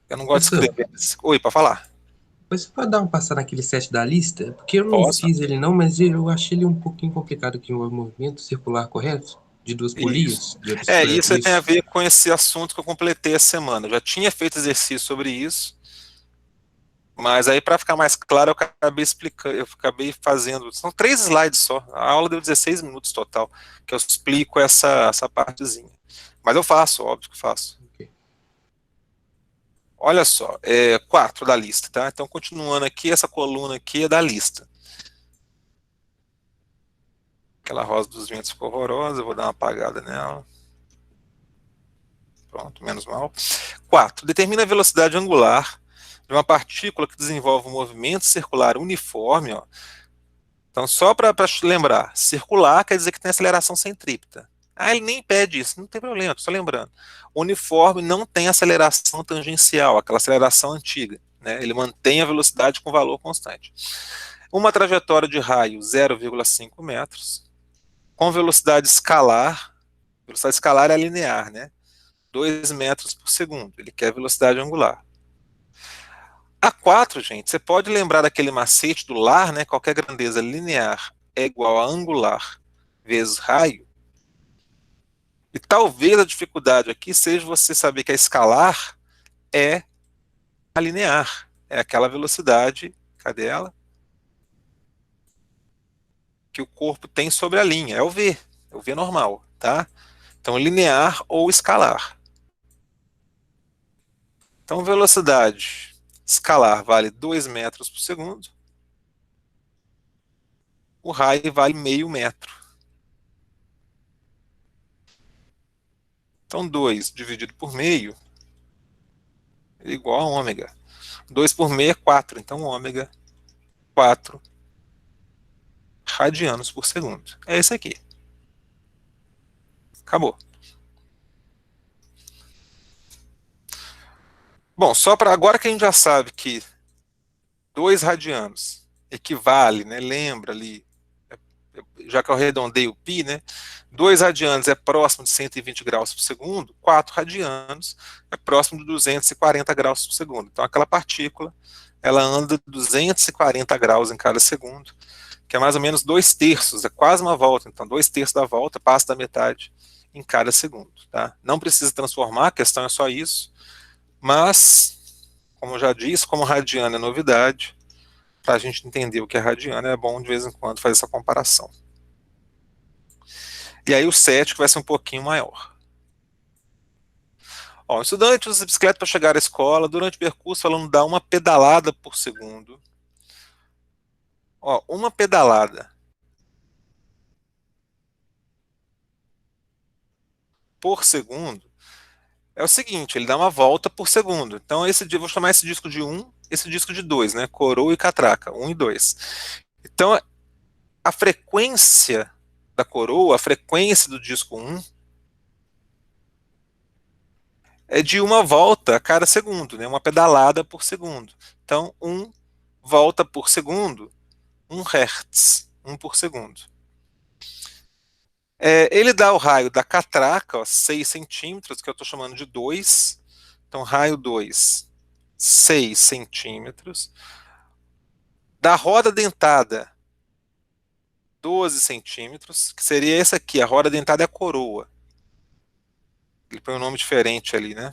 Eu não gosto de Professor, escrever. Oi, para falar. você pode dar uma passada naquele set da lista? Porque eu não Posso? fiz ele não, mas eu achei ele um pouquinho complicado, que envolve movimento circular, correto? De duas Isso. polias, de outros, É, isso tem a isso. ver com esse assunto que eu completei essa semana. Eu já tinha feito exercício sobre isso, mas aí para ficar mais claro, eu acabei explicando, eu acabei fazendo. São 3 slides só. A aula deu 16 minutos total, que eu explico essa partezinha. Mas eu faço, óbvio que faço. Ok. Olha só, 4 da lista, tá? Então, continuando aqui, essa coluna aqui é da lista. Aquela rosa dos ventos ficou horrorosa, eu vou dar uma apagada nela. Pronto, menos mal. 4. Determina a velocidade angular de uma partícula que desenvolve um movimento circular uniforme. Ó. Então, só para lembrar, circular quer dizer que tem aceleração centrípeta. Ah, ele nem pede isso, não tem problema, estou só lembrando. Uniforme não tem aceleração tangencial, aquela aceleração antiga. Né? Ele mantém a velocidade com valor constante. Uma trajetória de raio 0,5 metros, com velocidade escalar é linear, né? 2 metros por segundo. Ele quer velocidade angular. A 4, gente, você pode lembrar daquele macete do lar, né? Qualquer grandeza linear é igual a angular vezes raio. E talvez a dificuldade aqui seja você saber que a escalar é a linear. É aquela velocidade, cadê ela? Que o corpo tem sobre a linha. É o V normal, tá? Então, linear ou escalar. Então, velocidade escalar vale 2 metros por segundo. O raio vale meio metro. Então, 2 dividido por meio é igual a ômega. 2 por meio é 4. Então, ômega 4 radianos por segundo. É esse aqui. Acabou. Bom, só para agora que a gente já sabe que 2 radianos equivale, né? Lembra ali, já que eu arredondei o π, né? 2 radianos é próximo de 120 graus por segundo, 4 radianos é próximo de 240 graus por segundo. Então, aquela partícula, ela anda 240 graus em cada segundo, que é mais ou menos 2/3, é quase uma volta. Então, 2/3 da volta passa da metade em cada segundo. Tá? Não precisa transformar, a questão é só isso. Mas, como eu já disse, como radiano é novidade, para a gente entender o que é radiano, é bom de vez em quando fazer essa comparação. E aí o 7 que vai ser um pouquinho maior. Ó, o estudante usa bicicleta para chegar à escola, durante o percurso ela não dá uma pedalada por segundo. Ó, uma pedalada por segundo é o seguinte, ele dá uma volta por segundo. Então, vou chamar esse disco de 1, esse disco de 2, né? Coroa e catraca, 1 e 2. Então, a frequência da coroa, a frequência do disco 1 é de uma volta a cada segundo, né? Uma pedalada por segundo. Então, volta por segundo, 1 Hz, 1 por segundo. Ele dá o raio da catraca, ó, 6 centímetros, que eu estou chamando de 2. Então, raio 2, 6 centímetros. Da roda dentada, 12 centímetros, que seria essa aqui. A roda dentada é a coroa. Ele põe um nome diferente ali, né?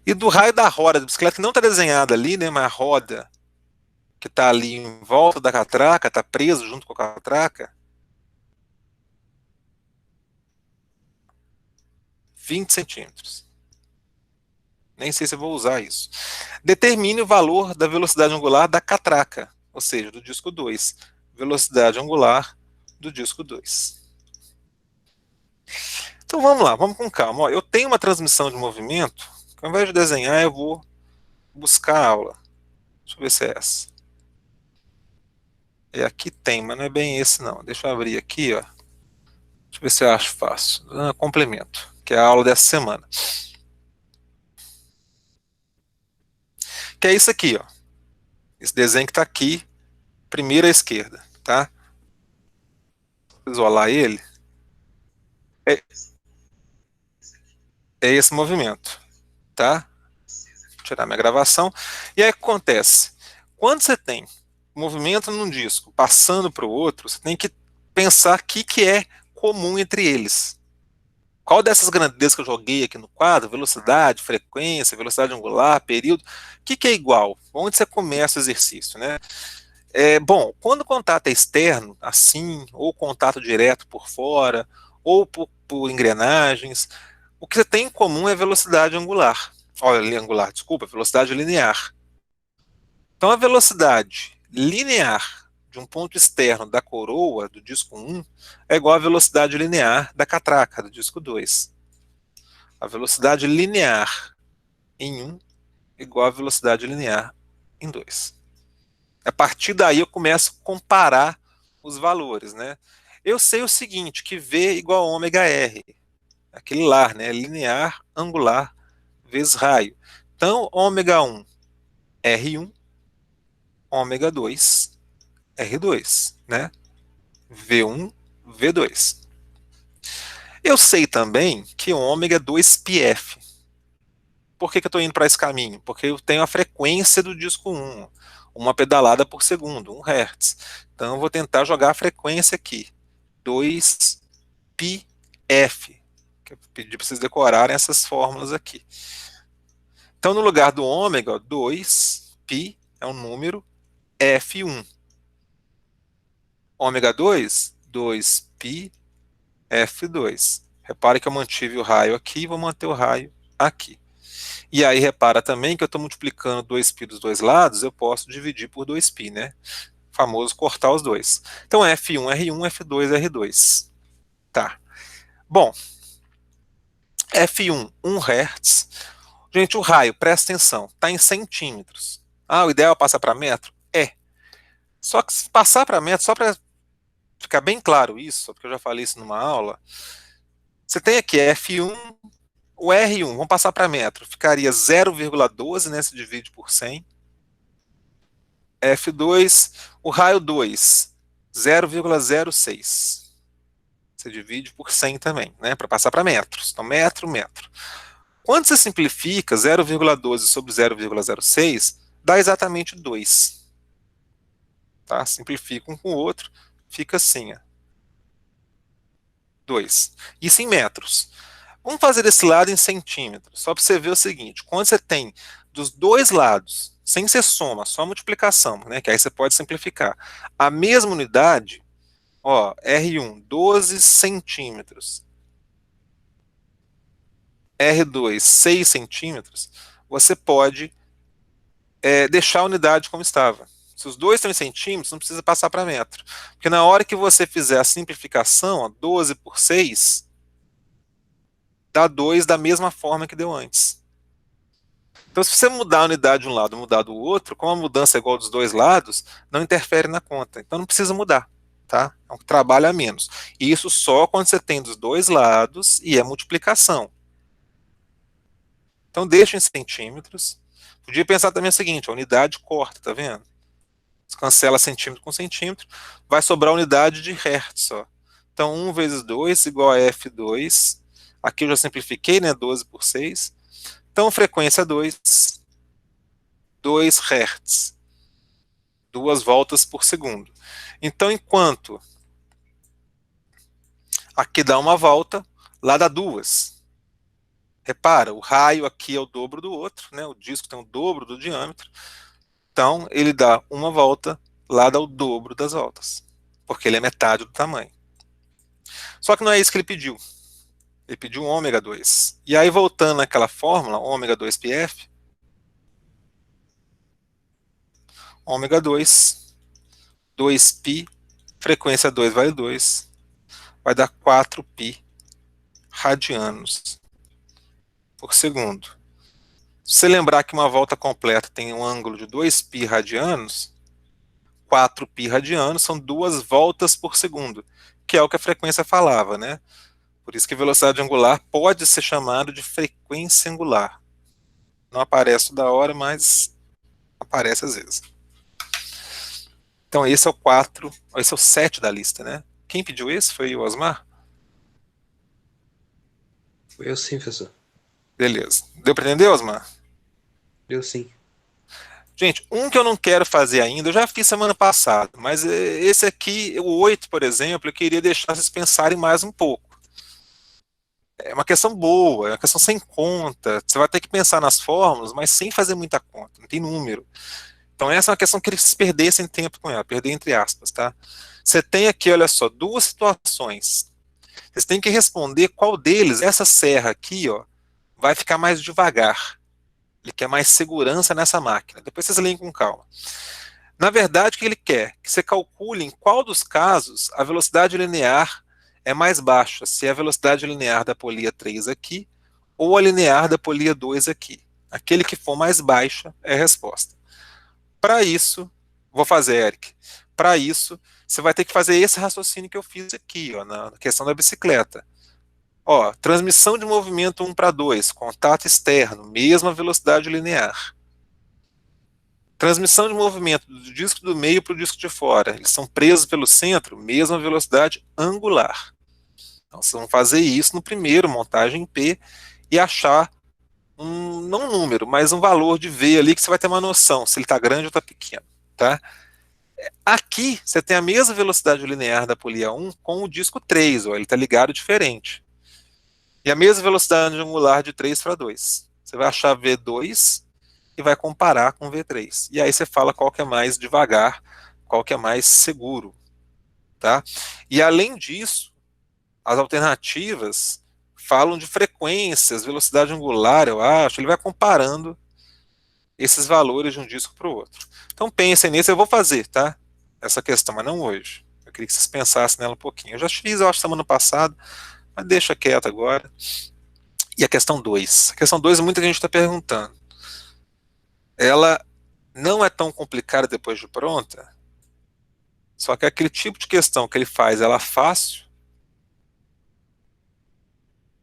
E do raio da roda da bicicleta, que não está desenhada ali, né? Mas a roda que está ali em volta da catraca, está preso junto com a catraca, 20 centímetros. Nem sei se eu vou usar isso. Determine o valor da velocidade angular da catraca, ou seja, do disco 2. Velocidade angular do disco 2. Então vamos lá, vamos com calma. Ó, eu tenho uma transmissão de movimento, que ao invés de desenhar, eu vou buscar a aula. Deixa eu ver se é essa. Aqui tem, mas não é bem esse não. Deixa eu abrir aqui, ó. Deixa eu ver se eu acho fácil. Complemento, que é a aula dessa semana. Que é isso aqui, ó. Esse desenho que está aqui, primeiro à esquerda, tá? Vou isolar ele. É, é esse movimento, tá? Vou tirar minha gravação. E aí o que acontece? Quando você tem movimento num disco passando para o outro, você tem que pensar o que é comum entre eles. Qual dessas grandezas que eu joguei aqui no quadro, velocidade, frequência, velocidade angular, período, o que é igual? Onde você começa o exercício, né? Bom, quando o contato é externo, assim, ou contato direto por fora, ou por engrenagens, o que você tem em comum é velocidade angular. Olha, angular, desculpa, velocidade linear. Então, a velocidade linear de um ponto externo da coroa, do disco 1, é igual à velocidade linear da catraca, do disco 2. A velocidade linear em 1 é igual à velocidade linear em 2. A partir daí eu começo a comparar os valores, né? Eu sei o seguinte, que V igual a ômega R, aquele lá, né? Linear, angular, vezes raio. Então, ômega 1, R1, ômega 2, R2, né? V1, V2. Eu sei também que ômega é 2πf. Por que eu estou indo para esse caminho? Porque eu tenho a frequência do disco 1, uma pedalada por segundo, 1 Hz. Então eu vou tentar jogar a frequência aqui, 2πf, que eu pedi para vocês decorarem essas fórmulas aqui. Então no lugar do ômega, 2π é um número, f1. Ômega 2, 2π, f2. Repare que eu mantive o raio aqui, vou manter o raio aqui. E aí repara também que eu estou multiplicando 2π dos dois lados, eu posso dividir por 2π, né? Famoso cortar os dois. Então F1, R1, F2, R2. Tá. Bom, F1, 1 Hz. Gente, o raio, presta atenção, está em centímetros. Ah, o ideal é passar para metro? É. Só que se passar para metro, só para ficar bem claro isso, porque eu já falei isso numa aula, você tem aqui F1, o R1, vamos passar para metro, ficaria 0,12, né, se divide por 100. F2, o raio 2, 0,06. Você divide por 100 também, né, para passar para metros. Então, metro, metro. Quando você simplifica, 0,12 sobre 0,06, dá exatamente 2. Tá? Simplifica um com o outro, fica assim, ó. 2. Isso em metros. Vamos fazer esse lado em centímetros, só para você ver o seguinte, quando você tem dos dois lados, sem ser soma, só multiplicação, né, que aí você pode simplificar, a mesma unidade, ó, R1, 12 centímetros, R2, 6 centímetros, você pode deixar a unidade como estava. Se os dois estão em centímetros, não precisa passar para metro. Porque na hora que você fizer a simplificação, ó, 12 por 6, dá 2 da mesma forma que deu antes. Então, se você mudar a unidade de um lado e mudar do outro, como a mudança é igual dos dois lados, não interfere na conta. Então, não precisa mudar. tá? É um trabalho a menos. E isso só quando você tem dos dois lados e é multiplicação. Então deixa em centímetros. Podia pensar também o seguinte, a unidade corta, tá vendo? Você cancela centímetro com centímetro, vai sobrar a unidade de hertz, ó. Então 1 vezes 2 igual a F2. Aqui eu já simplifiquei, né? 12 por 6. Então frequência 2 hertz. 2 voltas por segundo. Então enquanto aqui dá uma volta, lá dá duas. Repara, o raio aqui é o dobro do outro, né? O disco tem o dobro do diâmetro. Então, ele dá uma volta, lá dá o dobro das voltas. Porque ele é metade do tamanho. Só que não é isso que ele pediu. Ele pediu um ômega 2. E aí, voltando naquela fórmula, ômega 2πf, ômega 2, 2π, frequência 2 vale 2, vai dar 4π radianos por segundo. Se você lembrar que uma volta completa tem um ângulo de 2π radianos, 4π radianos são 2 voltas por segundo, que é o que a frequência falava, né? Por isso que velocidade angular pode ser chamado de frequência angular. Não aparece toda hora, mas aparece às vezes. Então esse é o 4, esse é o 7 da lista, né? Quem pediu esse? Foi o Osmar? Foi eu sim, professor. Beleza. Deu para entender, Osmar? Deu sim. Gente, um que eu não quero fazer ainda, eu já fiz semana passada, mas esse aqui, o 8, por exemplo, eu queria deixar vocês pensarem mais um pouco. É uma questão boa, é uma questão sem conta. Você vai ter que pensar nas fórmulas, mas sem fazer muita conta, não tem número. Então essa é uma questão que eles perdessem tempo com ela, perder entre aspas, tá? Você tem aqui, olha só, duas situações. Vocês têm que responder qual deles, essa serra aqui, ó, vai ficar mais devagar. Ele quer mais segurança nessa máquina. Depois vocês leem com calma. Na verdade, o que ele quer? Que você calcule em qual dos casos a velocidade linear é mais baixa, se é a velocidade linear da polia 3 aqui ou a linear da polia 2 aqui. Aquele que for mais baixa é a resposta. Para isso, vou fazer, Eric. Para isso, você vai ter que fazer esse raciocínio que eu fiz aqui, ó, na questão da bicicleta. Ó, transmissão de movimento 1 para 2, contato externo, mesma velocidade linear. Transmissão de movimento do disco do meio para o disco de fora. Eles são presos pelo centro, mesma velocidade angular. Então, vocês vão fazer isso no primeiro, montagem em P, e achar não um número, mas um valor de V ali que você vai ter uma noção, se ele está grande ou está pequeno. Tá? Aqui, você tem a mesma velocidade linear da polia 1 com o disco 3, ó, ele está ligado diferente. E a mesma velocidade angular de 3 para 2. Você vai achar V2 e vai comparar com V3. E aí você fala qual que é mais devagar, qual que é mais seguro. Tá? E além disso, as alternativas falam de frequências, velocidade angular, eu acho, ele vai comparando esses valores de um disco para o outro. Então pensem nisso, eu vou fazer, tá? Essa questão, mas não hoje. Eu queria que vocês pensassem nela um pouquinho. Eu já fiz, eu acho, semana passada, mas deixa quieto agora. E a questão 2. A questão 2, muita gente está perguntando. Ela não é tão complicada depois de pronta, só que aquele tipo de questão que ele faz, ela é fácil,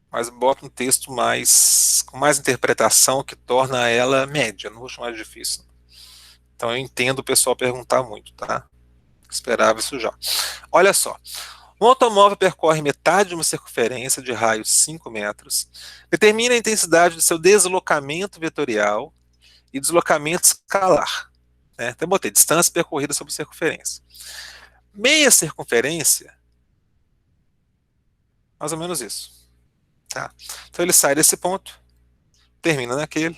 mas bota um texto com mais interpretação que torna ela média, não vou chamar de difícil. Então eu entendo o pessoal perguntar muito, tá? Esperava isso já. Olha só, um automóvel percorre metade de uma circunferência de raio 5 metros, determina a intensidade do seu deslocamento vetorial e deslocamento escalar. Né? Então botei distância percorrida sobre circunferência. Meia circunferência, mais ou menos isso. Tá? Então ele sai desse ponto, termina naquele.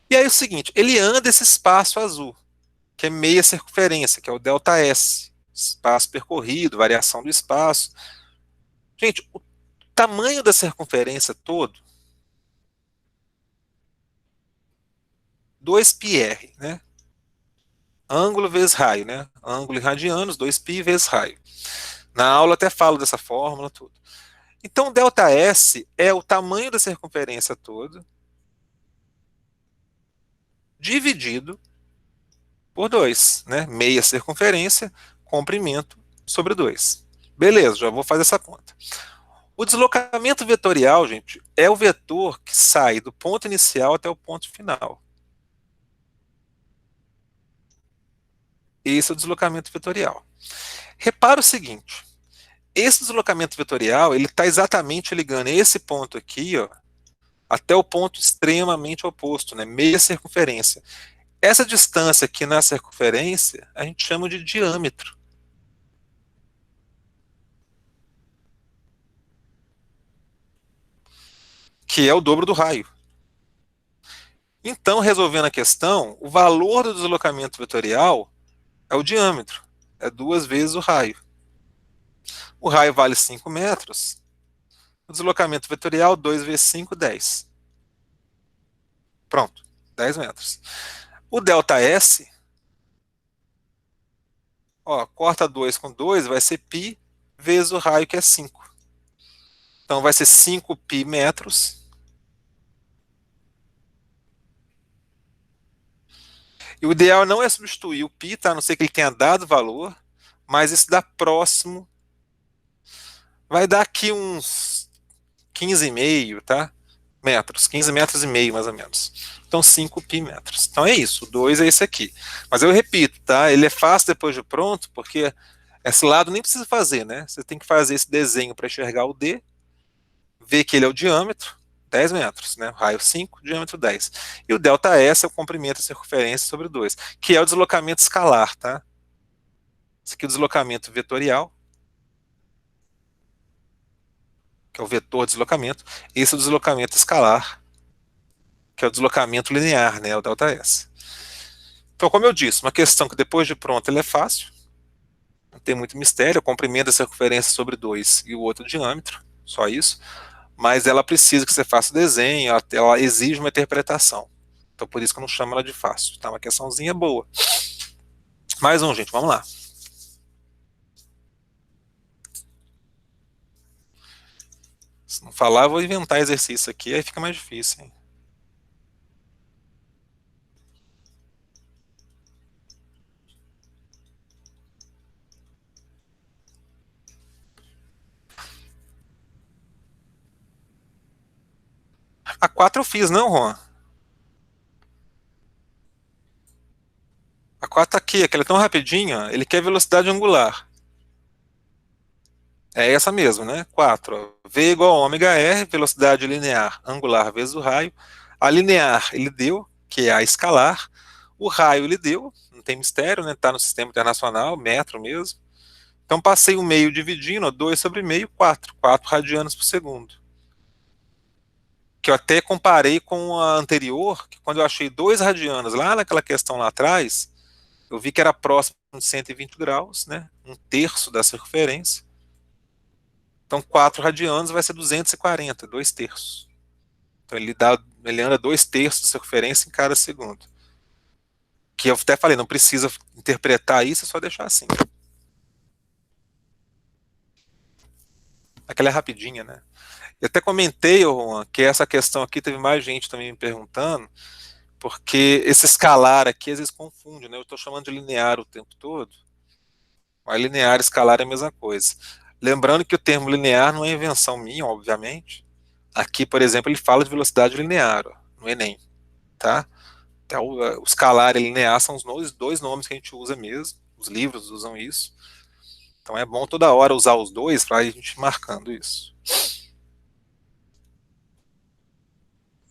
E aí é o seguinte, ele anda esse espaço azul, que é meia circunferência, que é o ΔS, espaço percorrido, variação do espaço. Gente, o tamanho da circunferência todo, 2πr, né? Ângulo vezes raio, né? Ângulo em radianos, 2π vezes raio. Na aula até falo dessa fórmula, tudo. Então, ΔS é o tamanho da circunferência toda, dividido por 2, né? Meia circunferência comprimento sobre 2. Beleza, já vou fazer essa conta. O deslocamento vetorial, gente, é o vetor que sai do ponto inicial até o ponto final. Esse é o deslocamento vetorial. Repara o seguinte, esse deslocamento vetorial, ele está exatamente ligando esse ponto aqui, ó, até o ponto extremamente oposto, né, meia circunferência. Essa distância aqui na circunferência, a gente chama de diâmetro. Que é o dobro do raio. Então, resolvendo a questão, o valor do deslocamento vetorial é o diâmetro, é 2 vezes o raio. O raio vale 5 metros, o deslocamento vetorial 2 vezes 5, 10. Pronto, 10 metros. O ΔS, ó, corta 2 com 2, vai ser π vezes o raio, que é 5. Então vai ser 5π metros. E o ideal não é substituir o π, tá? A não ser que ele tenha dado valor, mas isso dá próximo. Vai dar aqui uns 15,5, tá? Metros, 15 metros e meio, mais ou menos. Então, 5π metros. Então é isso, o 2 é esse aqui. Mas eu repito, tá? Ele é fácil depois de pronto, porque esse lado nem precisa fazer, né? Você tem que fazer esse desenho para enxergar o D, ver que ele é o diâmetro, 10 metros, né? Raio 5, diâmetro 10. E o ΔS é o comprimento da circunferência sobre 2, que é o deslocamento escalar, tá? Esse aqui é o deslocamento vetorial, que é o vetor de deslocamento. Esse é o deslocamento escalar, que é o deslocamento linear, né? O ΔS. Então, como eu disse, uma questão que depois de pronto ele é fácil, não tem muito mistério, o comprimento da circunferência sobre 2 e o outro diâmetro, só isso. Mas ela precisa que você faça o desenho, ela exige uma interpretação. Então por isso que eu não chamo ela de fácil, tá? Uma questãozinha boa. Mais um, gente, vamos lá. Se não falar, eu vou inventar exercício aqui, aí fica mais difícil, hein? A 4 eu fiz, não, Juan? A 4 tá aqui, aquela é tão rapidinha, ele quer velocidade angular. É essa mesmo, né? 4. Ó. V igual a ômega R, velocidade linear angular vezes o raio. A linear ele deu, que é a escalar. O raio ele deu, não tem mistério, né? Está no sistema internacional, metro mesmo. Então passei o meio dividindo, ó, 2 sobre meio, 4. 4 radianos por segundo. Que eu até comparei com a anterior, que quando eu achei 2 radianos lá naquela questão lá atrás, eu vi que era próximo de 120 graus, né? Um terço da circunferência. Então 4 radianos vai ser 240, 2 terços. Então ele anda 2 terços de circunferência em cada segundo. Que eu até falei, não precisa interpretar isso, é só deixar assim. Aquela é rapidinha, né? Eu até comentei, Juan, que essa questão aqui teve mais gente também me perguntando, porque esse escalar aqui às vezes confunde, né? Eu estou chamando de linear o tempo todo, mas linear e escalar é a mesma coisa. Lembrando que o termo linear não é invenção minha, obviamente. Aqui, por exemplo, ele fala de velocidade linear, ó, no Enem, tá? Então, o escalar e linear são os dois nomes que a gente usa mesmo, os livros usam isso. Então é bom toda hora usar os dois para a gente ir marcando isso.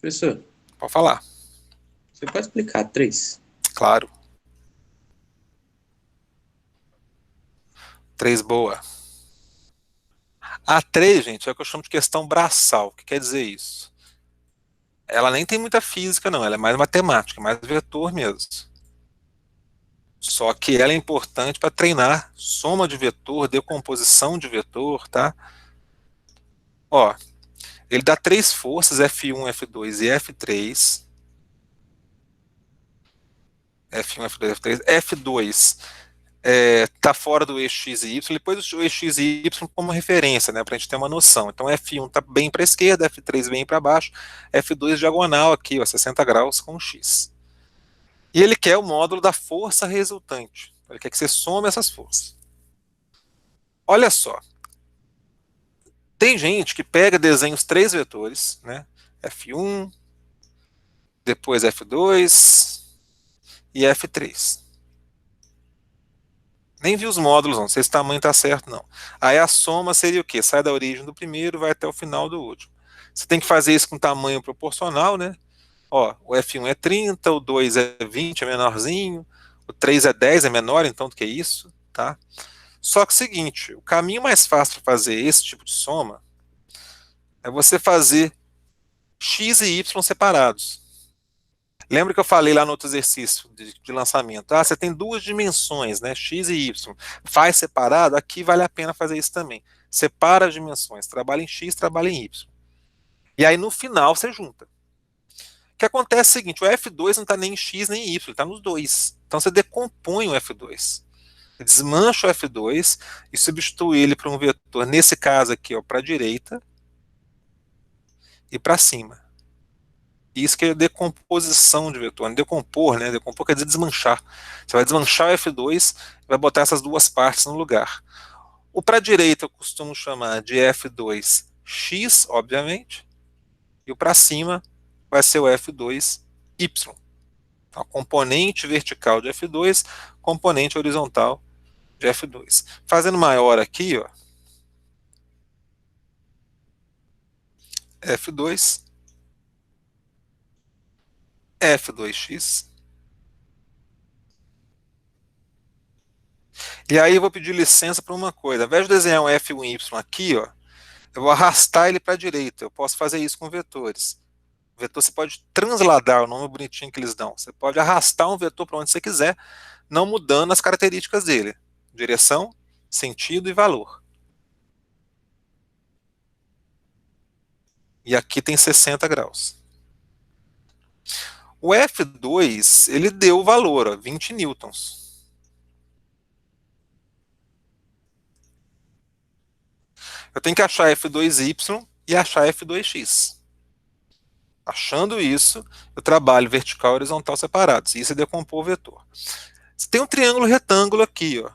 Professor, Pode falar. você pode explicar 3? Claro. 3 boa. A 3, gente, é o que eu chamo de questão braçal. O que quer dizer isso? Ela nem tem muita física, não. Ela é mais matemática, mais vetor mesmo. Só que ela é importante para treinar soma de vetor, decomposição de vetor, tá? Ó, ele dá 3 forças, F1, F2 e F3. F1, F2, F3. F2 tá fora do eixo x e y, depois o eixo x e y como referência, né, para a gente ter uma noção. Então F1 está bem para a esquerda, F3 bem para baixo, F2 diagonal aqui, ó, 60 graus com x. E ele quer o módulo da força resultante. Ele quer que você some essas forças. Olha só, tem gente que pega, desenha os 3 vetores, né? F1, depois F2 e F3. Nem vi os módulos, não. Se esse tamanho está certo, não. Aí a soma seria o quê? Sai da origem do primeiro, vai até o final do último. Você tem que fazer isso com tamanho proporcional, né? Ó, o F1 é 30, o 2 é 20, é menorzinho, o 3 é 10, é menor, então, do que isso, tá? Só que é o seguinte, o caminho mais fácil para fazer esse tipo de soma é você fazer x e y separados. Lembra que eu falei lá no outro exercício de lançamento? Ah, você tem 2 dimensões, né? X e Y. Faz separado, aqui vale a pena fazer isso também. Separa as dimensões, trabalha em X, trabalha em Y. E aí no final você junta. O que acontece é o seguinte, o F2 não está nem em X nem em Y, ele está nos dois. Então você decompõe o F2. Você desmancha o F2 e substitui ele por um vetor, nesse caso aqui, para a direita e para cima. Isso que é decomposição de vetor, não decompor, né? Decompor quer dizer desmanchar. Você vai desmanchar o F2 e vai botar essas duas partes no lugar. O para a direita eu costumo chamar de F2x, obviamente, e o para cima vai ser o F2y. A componente vertical de F2, componente horizontal de F2. Fazendo maior aqui, ó, F2, F2x. E aí eu vou pedir licença para uma coisa. Ao invés de desenhar um F1y aqui, ó, eu vou arrastar ele para a direita. Eu posso fazer isso com vetores. O vetor você pode transladar, o nome bonitinho que eles dão. Você pode arrastar um vetor para onde você quiser, não mudando as características dele. Direção, sentido e valor. E aqui tem 60 graus. O F2, ele deu o valor, ó, 20 newtons. Eu tenho que achar F2y e achar F2x. Achando isso, eu trabalho vertical e horizontal separados. Isso é decompor o vetor. Tem um triângulo retângulo aqui, ó.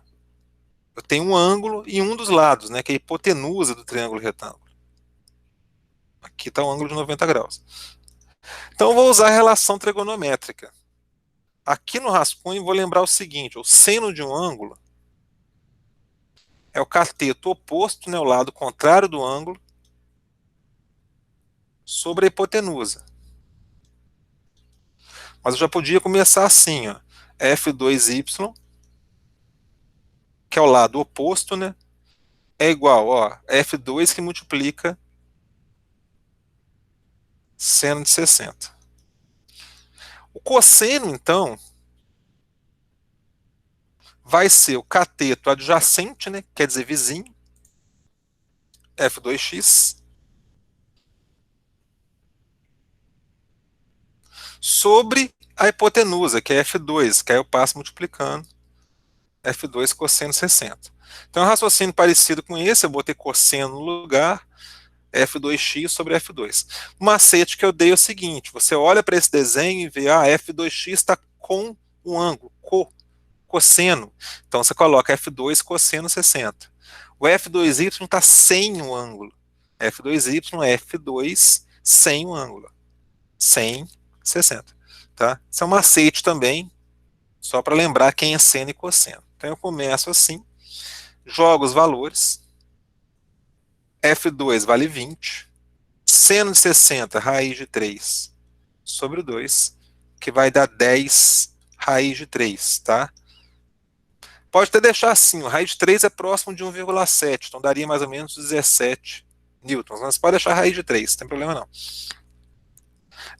Eu tenho um ângulo e um dos lados, né, que é a hipotenusa do triângulo retângulo. Aqui está um ângulo de 90 graus. Então eu vou usar a relação trigonométrica. Aqui no rascunho vou lembrar o seguinte, o seno de um ângulo é o cateto oposto, né, o lado contrário do ângulo, sobre a hipotenusa. Mas eu já podia começar assim, ó, F2y, que é o lado oposto, né, é igual, ó, F2 que multiplica seno de 60. O cosseno, então, vai ser o cateto adjacente, né, quer dizer vizinho, F2x, sobre a hipotenusa, que é F2, que aí eu passo multiplicando F2 cosseno 60. Então, é um raciocínio parecido com esse, eu botei cosseno no lugar, F2x sobre F2. O macete que eu dei é o seguinte, você olha para esse desenho e vê, F2x está com um ângulo, cosseno. Então, você coloca F2 cosseno 60. O F2y está sem o ângulo. F2y é F2 sem o ângulo. Sem 60. Tá? Isso é um macete também, só para lembrar quem é seno e cosseno. Então eu começo assim, jogo os valores, F2 vale 20, seno de 60, raiz de 3 sobre 2, que vai dar 10 raiz de 3, tá? Pode até deixar assim, o raiz de 3 é próximo de 1,7, então daria mais ou menos 17 newtons, mas pode deixar raiz de 3, não tem problema não.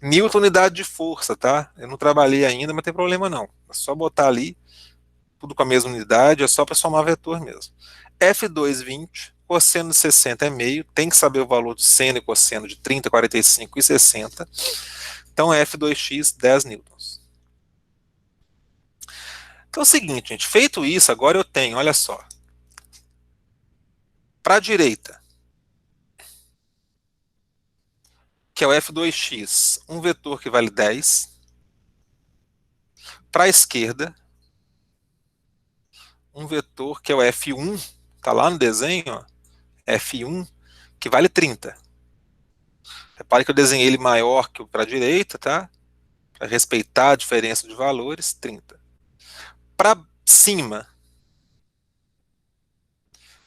Newton, unidade de força, tá? Eu não trabalhei ainda, mas não tem problema não. É só botar ali, tudo com a mesma unidade, é só para somar vetor mesmo. F2, 20, cosseno de 60 é meio, tem que saber o valor do seno e cosseno de 30, 45 e 60. Então, F2x, 10 newtons. Então é o seguinte, gente, feito isso, agora eu tenho, olha só, para a direita, que é o F2x, um vetor que vale 10. Para a esquerda, um vetor que é o F1, está lá no desenho, ó, F1, que vale 30. Repare que eu desenhei ele maior que o para a direita, tá? Para respeitar a diferença de valores, 30. Para cima,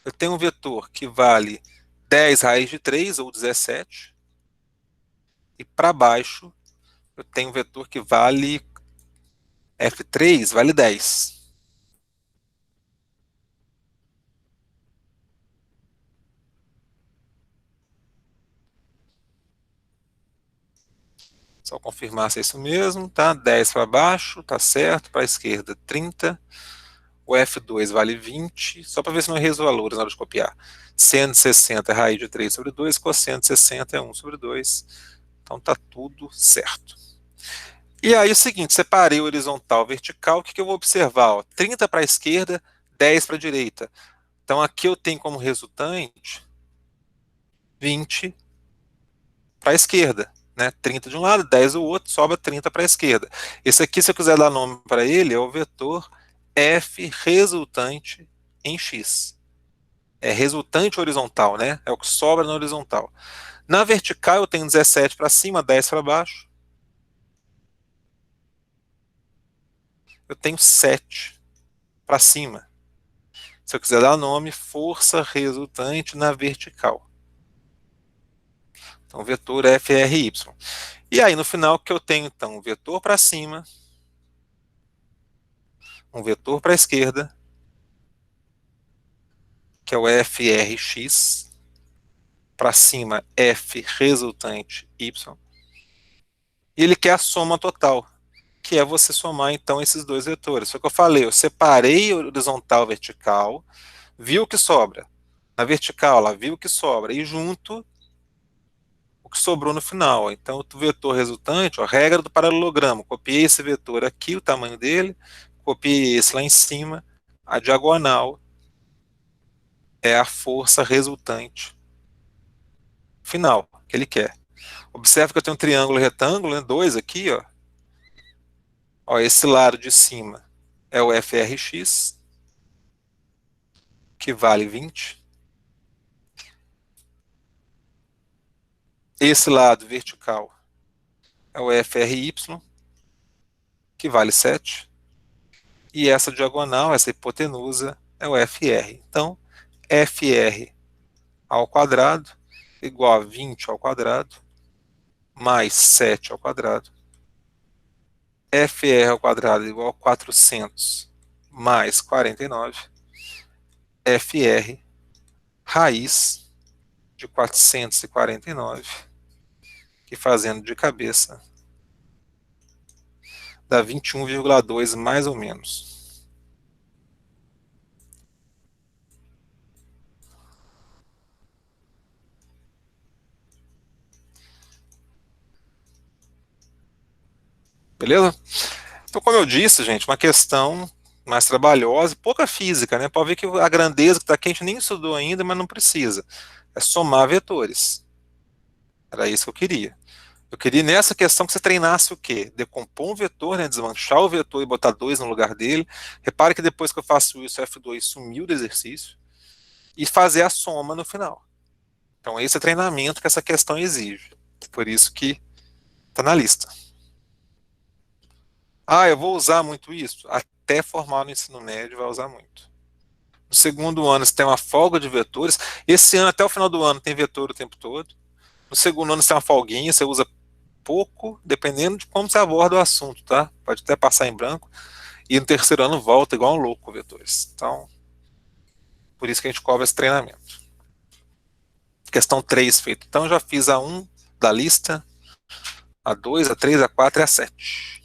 eu tenho um vetor que vale 10 raiz de 3, ou 17. E para baixo, eu tenho um vetor que vale F3, vale 10. Só confirmar se é isso mesmo, tá? 10 para baixo, tá certo. Para a esquerda, 30. O F2 vale 20. Só para ver se não errei os valores na hora de copiar. 160 é raiz de 3 sobre 2, cosseno de 60 é 1 sobre 2. Então tá tudo certo. E aí é o seguinte, separei o horizontal e vertical, o que eu vou observar? Ó, 30 para a esquerda, 10 para a direita. Então aqui eu tenho como resultante 20 para a esquerda. Né? 30 de um lado, 10 do outro, sobra 30 para a esquerda. Esse aqui, se eu quiser dar nome para ele, é o vetor F resultante em X. É resultante horizontal, né? É o que sobra na horizontal. Na vertical eu tenho 17 para cima, 10 para baixo. Eu tenho 7 para cima. Se eu quiser dar nome, força resultante na vertical. Então, vetor FRY. E aí, no final, que eu tenho, então, um vetor para cima, um vetor para a esquerda, que é o FRX, para cima, F resultante Y, e ele quer a soma total, que é você somar, então, esses dois vetores. Só que eu falei, eu separei horizontal e vertical, vi o que sobra. Na vertical, lá, vi o que sobra, e junto o que sobrou no final. Então, o vetor resultante, ó, a regra do paralelogramo, copiei esse vetor aqui, o tamanho dele, copiei esse lá em cima, a diagonal é a força resultante final que ele quer. Observe que eu tenho um triângulo retângulo, né, dois aqui, ó. Ó, esse lado de cima é o FRX, que vale 20. Esse lado vertical é o FRY, que vale 7. E essa diagonal, essa hipotenusa, é o FR. Então, FR ao quadrado igual a 20 ao quadrado mais 7 ao quadrado. FR ao quadrado igual a 400 mais 49. FR raiz de 449, que fazendo de cabeça dá 21,2 mais ou menos. Beleza? Então, como eu disse, gente, uma questão mais trabalhosa e pouca física, né? Pode ver que a grandeza que está aqui a gente nem estudou ainda, mas não precisa. É somar vetores. Era isso que eu queria. Eu queria nessa questão que você treinasse o quê? Decompor um vetor, né? Desmanchar o vetor e botar 2 no lugar dele. Repare que depois que eu faço isso, o F2 sumiu do exercício. E fazer a soma no final. Então, esse é o treinamento que essa questão exige. Por isso que está na lista. Ah, eu vou usar muito isso? Até formar no ensino médio vai usar muito. No segundo ano você tem uma folga de vetores. Esse ano, até o final do ano, tem vetor o tempo todo. No segundo ano você tem uma folguinha, você usa pouco, dependendo de como você aborda o assunto, tá? Pode até passar em branco. E no terceiro ano volta igual um louco com vetores. Então, por isso que a gente cobra esse treinamento. Questão 3 feita. Então, já fiz a 1 da lista, a 2, a 3, a 4 e a 7.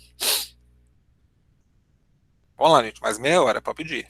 Vamos lá, gente, mais meia hora para pedir.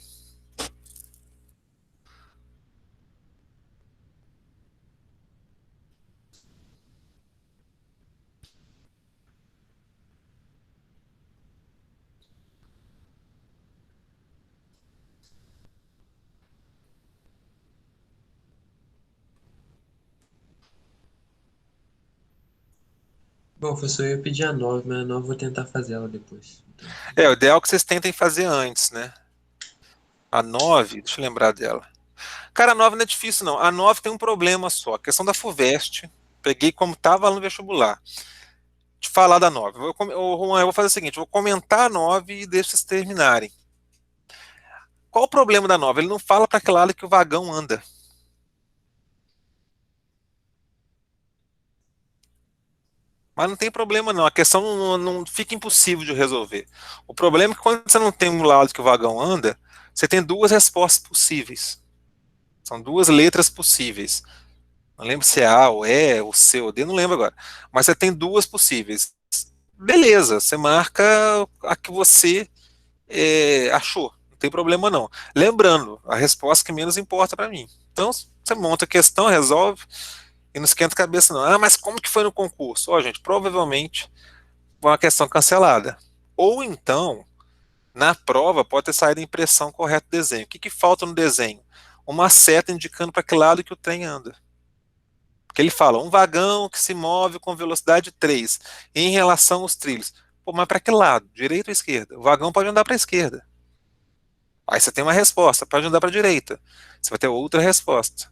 Bom, professor, eu ia pedir a 9, mas a 9 eu vou tentar fazer ela depois. Então, É, o ideal é que vocês tentem fazer antes, né? A 9, deixa eu lembrar dela. Cara, a 9 não é difícil, não. A 9 tem um problema só. A questão da FUVEST. Peguei como estava lá no vestibular. De falar da 9. Eu vou fazer o seguinte: eu vou comentar a 9 e deixo vocês terminarem. Qual o problema da 9? Ele não fala para que lado que o vagão anda. Mas não tem problema, não. A questão não fica impossível de resolver. O problema é que quando você não tem um lado que o vagão anda, você tem duas respostas possíveis. São duas letras possíveis. Não lembro se é A ou E, ou C ou D, não lembro agora. Mas você tem duas possíveis. Beleza, você marca a que você achou. Não tem problema não. Lembrando, a resposta que menos importa para mim. Então, você monta a questão, resolve e não esquenta a cabeça não. Ah, mas como que foi no concurso? Ó, gente, provavelmente foi uma questão cancelada. Ou então, na prova, pode ter saído a impressão correta do desenho. O que que falta no desenho? Uma seta indicando para que lado que o trem anda. Porque ele fala, um vagão que se move com velocidade 3 em relação aos trilhos. Pô, mas para que lado? Direita ou esquerda? O vagão pode andar para a esquerda. Aí você tem uma resposta, pode andar para a direita. Você vai ter outra resposta.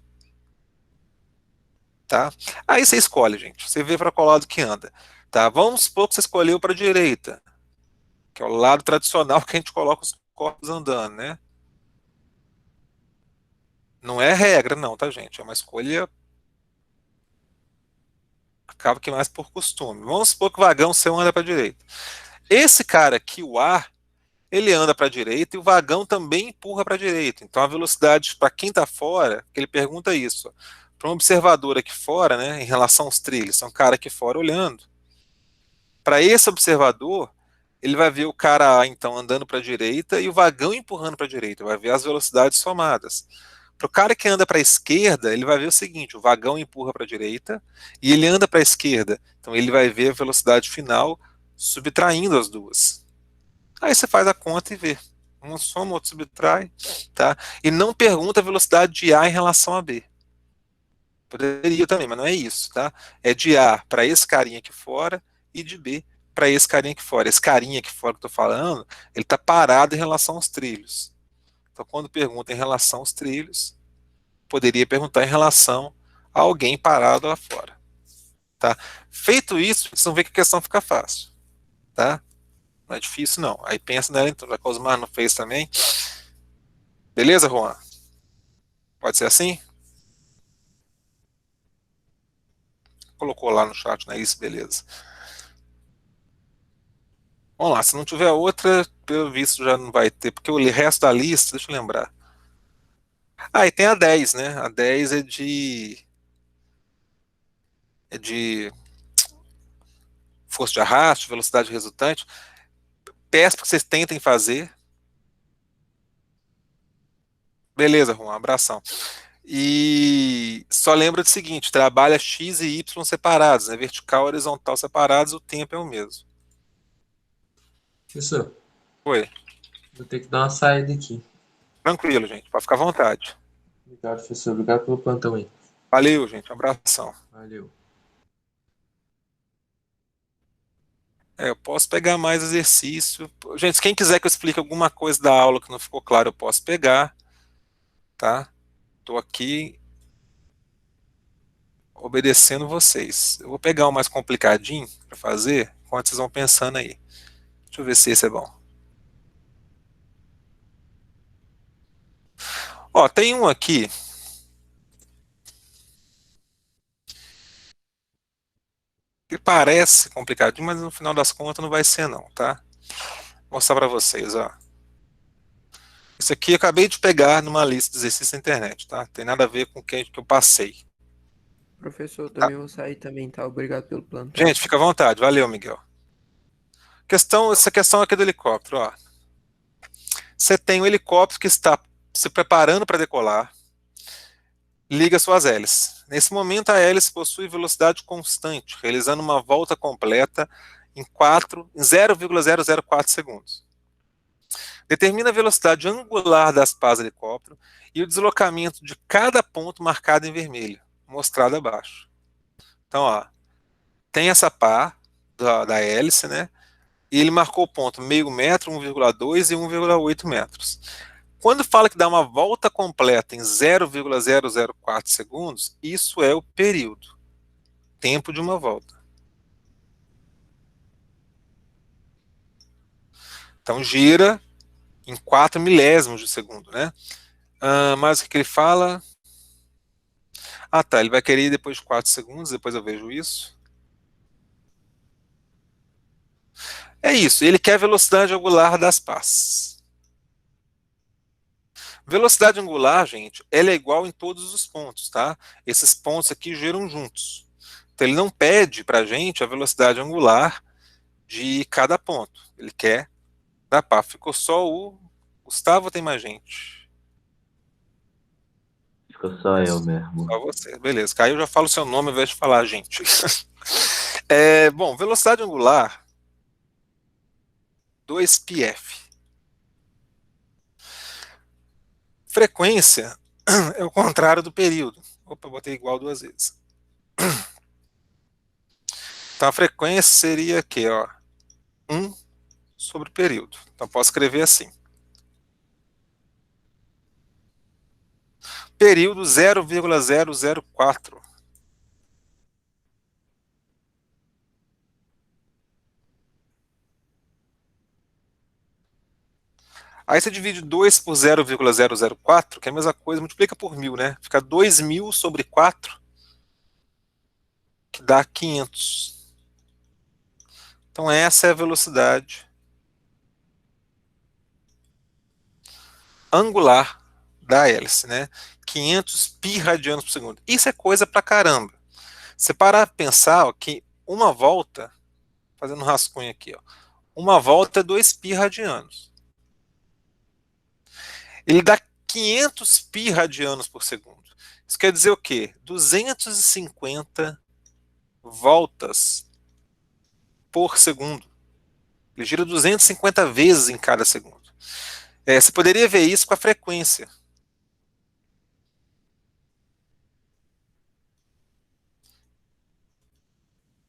Tá? Aí você escolhe, gente. Você vê para qual lado que anda. Tá? Vamos supor que você escolheu para a direita, que é o lado tradicional que a gente coloca os corpos andando, né? Não é regra, não, tá, gente? É uma escolha, acaba que mais por costume. Vamos supor que o vagão seu anda para a direita. Esse cara aqui, o A, ele anda para a direita e o vagão também empurra para a direita. Então a velocidade para quem está fora, que ele pergunta isso, para um observador aqui fora, né, em relação aos trilhos, é um cara aqui fora olhando. Para esse observador, ele vai ver o cara A, então andando para a direita e o vagão empurrando para a direita, vai ver as velocidades somadas. Para o cara que anda para a esquerda, ele vai ver o seguinte: o vagão empurra para a direita e ele anda para a esquerda. Então ele vai ver a velocidade final subtraindo as duas. Aí você faz a conta e vê. Um soma, outro subtrai, tá? E não pergunta a velocidade de A em relação a B. Poderia também, mas não é isso, tá? É de A para esse carinha aqui fora e de B para esse carinha aqui fora. Esse carinha aqui fora que eu tô falando, ele está parado em relação aos trilhos. Então, quando pergunta em relação aos trilhos, poderia perguntar em relação a alguém parado lá fora, tá? Feito isso, vocês vão ver que a questão fica fácil, tá? Não é difícil, não. Aí pensa nela, então, já que o Osmar não fez também. Beleza, Juan? Pode ser assim? Colocou lá no chat, né? Isso, beleza. Vamos lá, se não tiver outra, pelo visto já não vai ter, porque o resto da lista, deixa eu lembrar. Ah, e tem a 10, né? A 10 é de força de arrasto, velocidade resultante. Peço para que vocês tentem fazer. Beleza, Juan, um abração. E só lembra do seguinte: trabalha X e Y separados, né? Vertical e horizontal separados, o tempo é o mesmo. Professor, Foi. vou ter que dar uma saída aqui. Tranquilo, gente. Pode ficar à vontade. Obrigado, professor. Obrigado pelo plantão aí. Valeu, gente. Um abração. Valeu. Eu posso pegar mais exercício. Gente, quem quiser que eu explique alguma coisa da aula que não ficou claro, eu posso pegar, tá? Estou aqui obedecendo vocês. Eu vou pegar o mais complicadinho para fazer, enquanto vocês vão pensando aí. Deixa eu ver se esse é bom. Ó, tem um aqui que parece complicadinho, mas no final das contas não vai ser não, tá? Vou mostrar para vocês, ó. Isso aqui eu acabei de pegar numa lista de exercícios na internet, tá? Tem nada a ver com o que eu passei. Professor, eu Tá? também vou sair também, tá? Obrigado pelo plantão. Gente, fica à vontade. Valeu, Miguel. Essa questão aqui do helicóptero, ó. Você tem um helicóptero que está se preparando para decolar, liga suas hélices. Nesse momento, a hélice possui velocidade constante, realizando uma volta completa em 0,004 segundos. Determina a velocidade angular das pás do helicóptero e o deslocamento de cada ponto marcado em vermelho, mostrado abaixo. Então, ó, tem essa pá da hélice, né? E ele marcou o ponto meio metro, 1,2 e 1,8 metros. Quando fala que dá uma volta completa em 0,004 segundos, isso é o período, tempo de uma volta. Então gira em 4 milésimos de segundo, né? Mas o que ele fala? Ah, tá, ele vai querer ir depois de 4 segundos, depois eu vejo isso. É isso, ele quer a velocidade angular das pás. Velocidade angular, gente, ela é igual em todos os pontos, tá? Esses pontos aqui giram juntos. Então ele não pede pra gente a velocidade angular de cada ponto. Ele quer da pá. Ficou só o Gustavo ou tem mais gente? Ficou só eu mesmo. Só você, beleza. Caiu, eu já falo o seu nome ao invés de falar gente. Bom, velocidade angular 2πf. Frequência é o contrário do período. Opa, botei igual 2 vezes. Então a frequência seria aqui, ó, 1 sobre o período. Então posso escrever assim. Período 0,004. Aí você divide 2 por 0,004, que é a mesma coisa, multiplica por 1000, né? Fica 2000 sobre 4, que dá 500. Então essa é a velocidade angular da hélice, né? 500 pi radianos por segundo. Isso é coisa pra caramba. Você parar pra pensar, ó, que uma volta, fazendo um rascunho aqui, ó, uma volta é 2 pi radianos. Ele dá 500 pi radianos por segundo. Isso quer dizer o quê? 250 voltas por segundo. Ele gira 250 vezes em cada segundo. Você poderia ver isso com a frequência.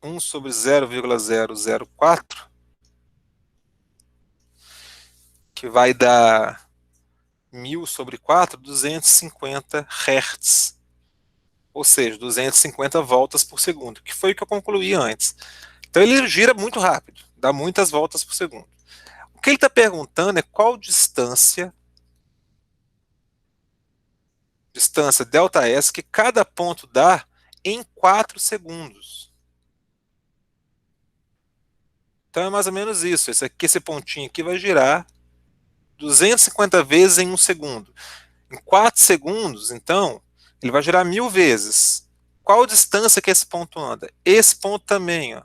Um sobre 0,004, que vai dar 1000 sobre 4, 250 Hz. Ou seja, 250 voltas por segundo, que foi o que eu concluí antes. Então ele gira muito rápido, dá muitas voltas por segundo. O que ele está perguntando é qual distância ΔS, que cada ponto dá em 4 segundos. Então é mais ou menos isso. Esse pontinho aqui vai girar 250 vezes em 1 segundo. Em 4 segundos, então, ele vai girar 1000 vezes. Qual distância que esse ponto anda? Esse ponto também, ó.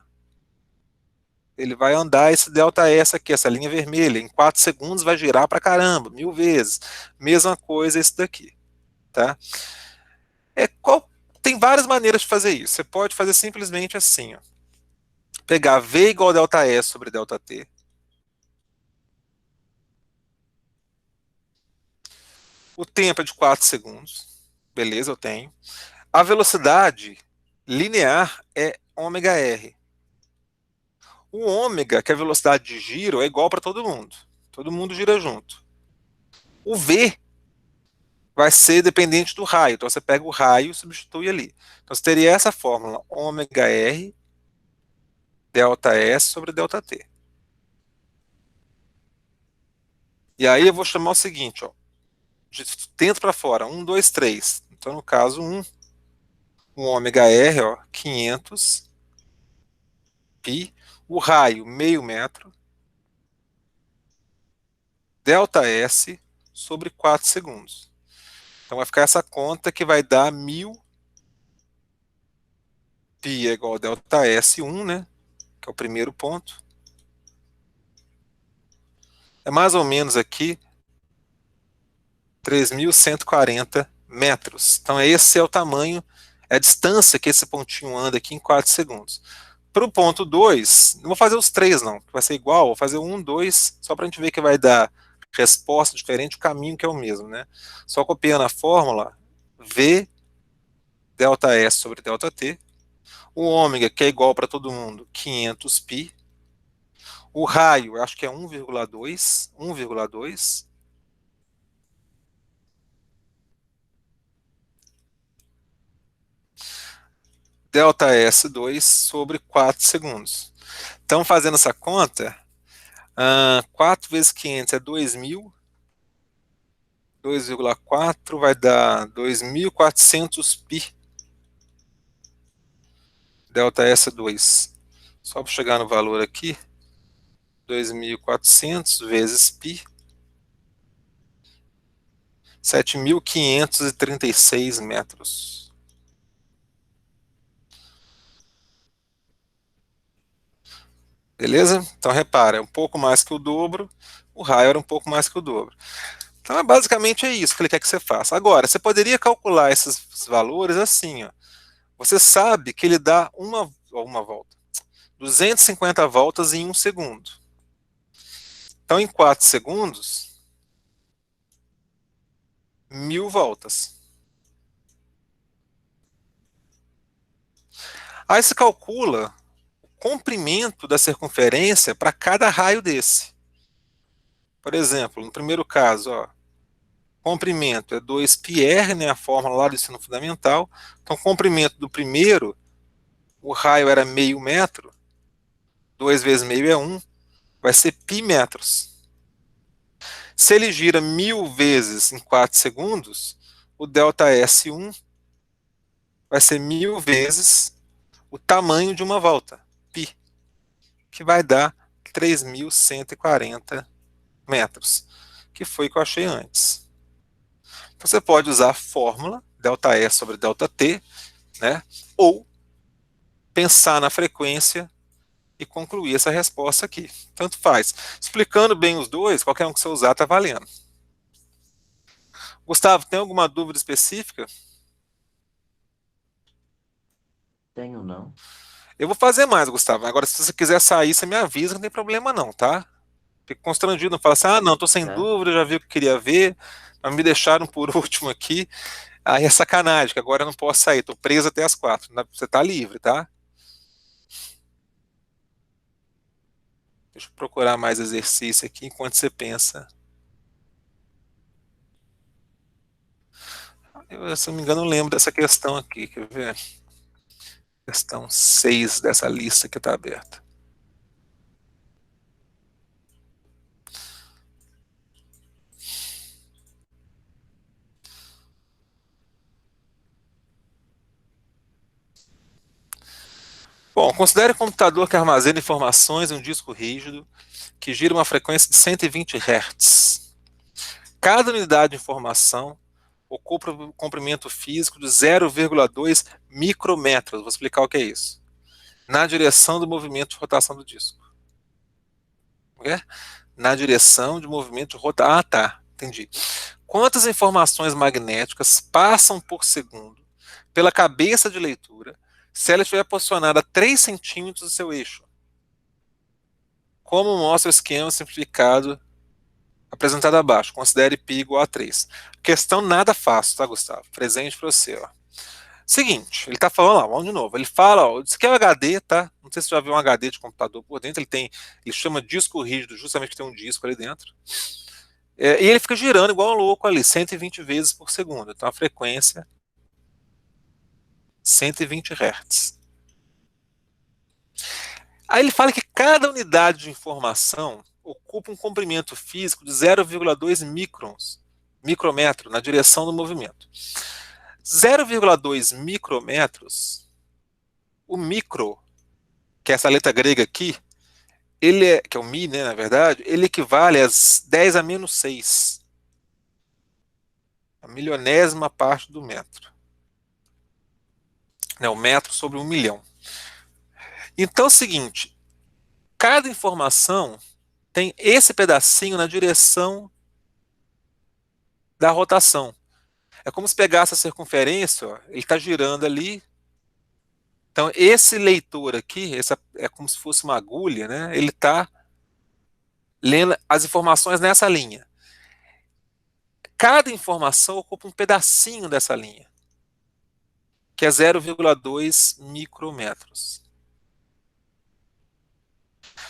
Ele vai andar esse ΔS aqui, essa linha vermelha. Em 4 segundos vai girar pra caramba, 1000 vezes. Mesma coisa esse daqui. Tá? Tem várias maneiras de fazer isso. Você pode fazer simplesmente assim, ó. Pegar V igual a ΔS sobre ΔT. O tempo é de 4 segundos. Beleza, eu tenho. A velocidade linear é ômega-r. O ômega, que é a velocidade de giro, é igual para todo mundo. Todo mundo gira junto. O V vai ser dependente do raio. Então você pega o raio e substitui ali. Então você teria essa fórmula, ômega-r ΔS sobre ΔT. E aí eu vou chamar o seguinte, ó, de dentro para fora, 1, 2, 3. Então no caso 1, o ômega-r, ó, 500 pi, o raio, meio metro, ΔS sobre 4 segundos. Então vai ficar essa conta que vai dar 1000 pi é igual a ΔS1, né? Que é o primeiro ponto. É mais ou menos aqui 3.140 metros. Então esse é o tamanho, é a distância que esse pontinho anda aqui em 4 segundos. Para o ponto 2, não vou fazer os 3 não, vai ser igual, vou fazer 1, 2, só para a gente ver que vai dar resposta diferente, o caminho que é o mesmo, né? Só copiando a fórmula, V ΔS sobre ΔT, o ômega, que é igual para todo mundo, 500 pi, o raio, acho que é 1,2, ΔS2 sobre 4 segundos. Então, fazendo essa conta, 4 vezes 500 é 2.000, 2,4 vai dar 2.400 π ΔS2. Só para chegar no valor aqui, 2.400 vezes π, 7.536 metros. Beleza? Então repara, é um pouco mais que o dobro, o raio era um pouco mais que o dobro. Então basicamente é isso que ele quer que você faça. Agora, você poderia calcular esses valores assim, ó. Você sabe que ele dá uma volta, 250 voltas em 1 segundo. Então em 4 segundos, 1.000 voltas. Aí se calcula o comprimento da circunferência para cada raio desse. Por exemplo, no primeiro caso, ó, comprimento é 2πr, né, a fórmula lá do ensino fundamental. Então, o comprimento do primeiro, o raio era meio metro, 2 vezes meio é 1, vai ser π metros. Se ele gira 1.000 vezes em 4 segundos, o ΔS1 vai ser 1.000 vezes o tamanho de uma volta, π, que vai dar 3.140 metros, que foi o que eu achei antes. Então, você pode usar a fórmula ΔS sobre ΔT, né? Ou pensar na frequência e concluir essa resposta aqui. Tanto faz. Explicando bem os dois, qualquer um que você usar está valendo. Gustavo, tem alguma dúvida específica? Tenho não. Eu vou fazer mais, Gustavo. Agora, se você quiser sair, você me avisa, não tem problema não, tá? Fico constrangido, não fala assim, não, tô sem Certo. dúvida, já vi o que queria ver, mas me deixaram por último aqui. Aí é sacanagem, que agora eu não posso sair, tô preso até as 4. Você tá livre, tá? Deixa eu procurar mais exercício aqui enquanto você pensa. Eu, se não me engano, eu lembro dessa questão aqui, quer ver? Questão 6 dessa lista que está aberta. Bom, considere um computador que armazena informações em um disco rígido que gira uma frequência de 120 Hz. Cada unidade de informação ocupa um comprimento físico de 0,2 micrômetros. Vou explicar o que é isso. Na direção do movimento de rotação do disco. Okay? Na direção de movimento de rotação. Ah, tá. Entendi. Quantas informações magnéticas passam por segundo pela cabeça de leitura se ela estiver posicionada a 3 centímetros do seu eixo? Como mostra o esquema simplificado apresentado abaixo. Considere π igual a 3. Questão nada fácil, tá, Gustavo? Presente para você, ó. Seguinte, ele está falando lá, vamos de novo. Ele fala, ó, isso aqui é o HD, tá? Não sei se você já viu um HD de computador por dentro. Ele chama disco rígido, justamente que tem um disco ali dentro. E ele fica girando igual um louco ali, 120 vezes por segundo. Então a frequência 120 Hz. Aí ele fala que cada unidade de informação ocupa um comprimento físico de 0,2 micrômetro na direção do movimento. 0,2 micrômetros, o micro, que é essa letra grega aqui, que é o mi, né, na verdade, ele equivale a 10 a menos 6. A milionésima parte do metro. Né, o metro sobre 1 milhão. Então é o seguinte, cada informação tem esse pedacinho na direção da rotação. É como se pegasse a circunferência, ó, ele está girando ali. Então esse leitor aqui, é como se fosse uma agulha, né? Ele está lendo as informações nessa linha. Cada informação ocupa um pedacinho dessa linha, que é 0,2 micrômetros.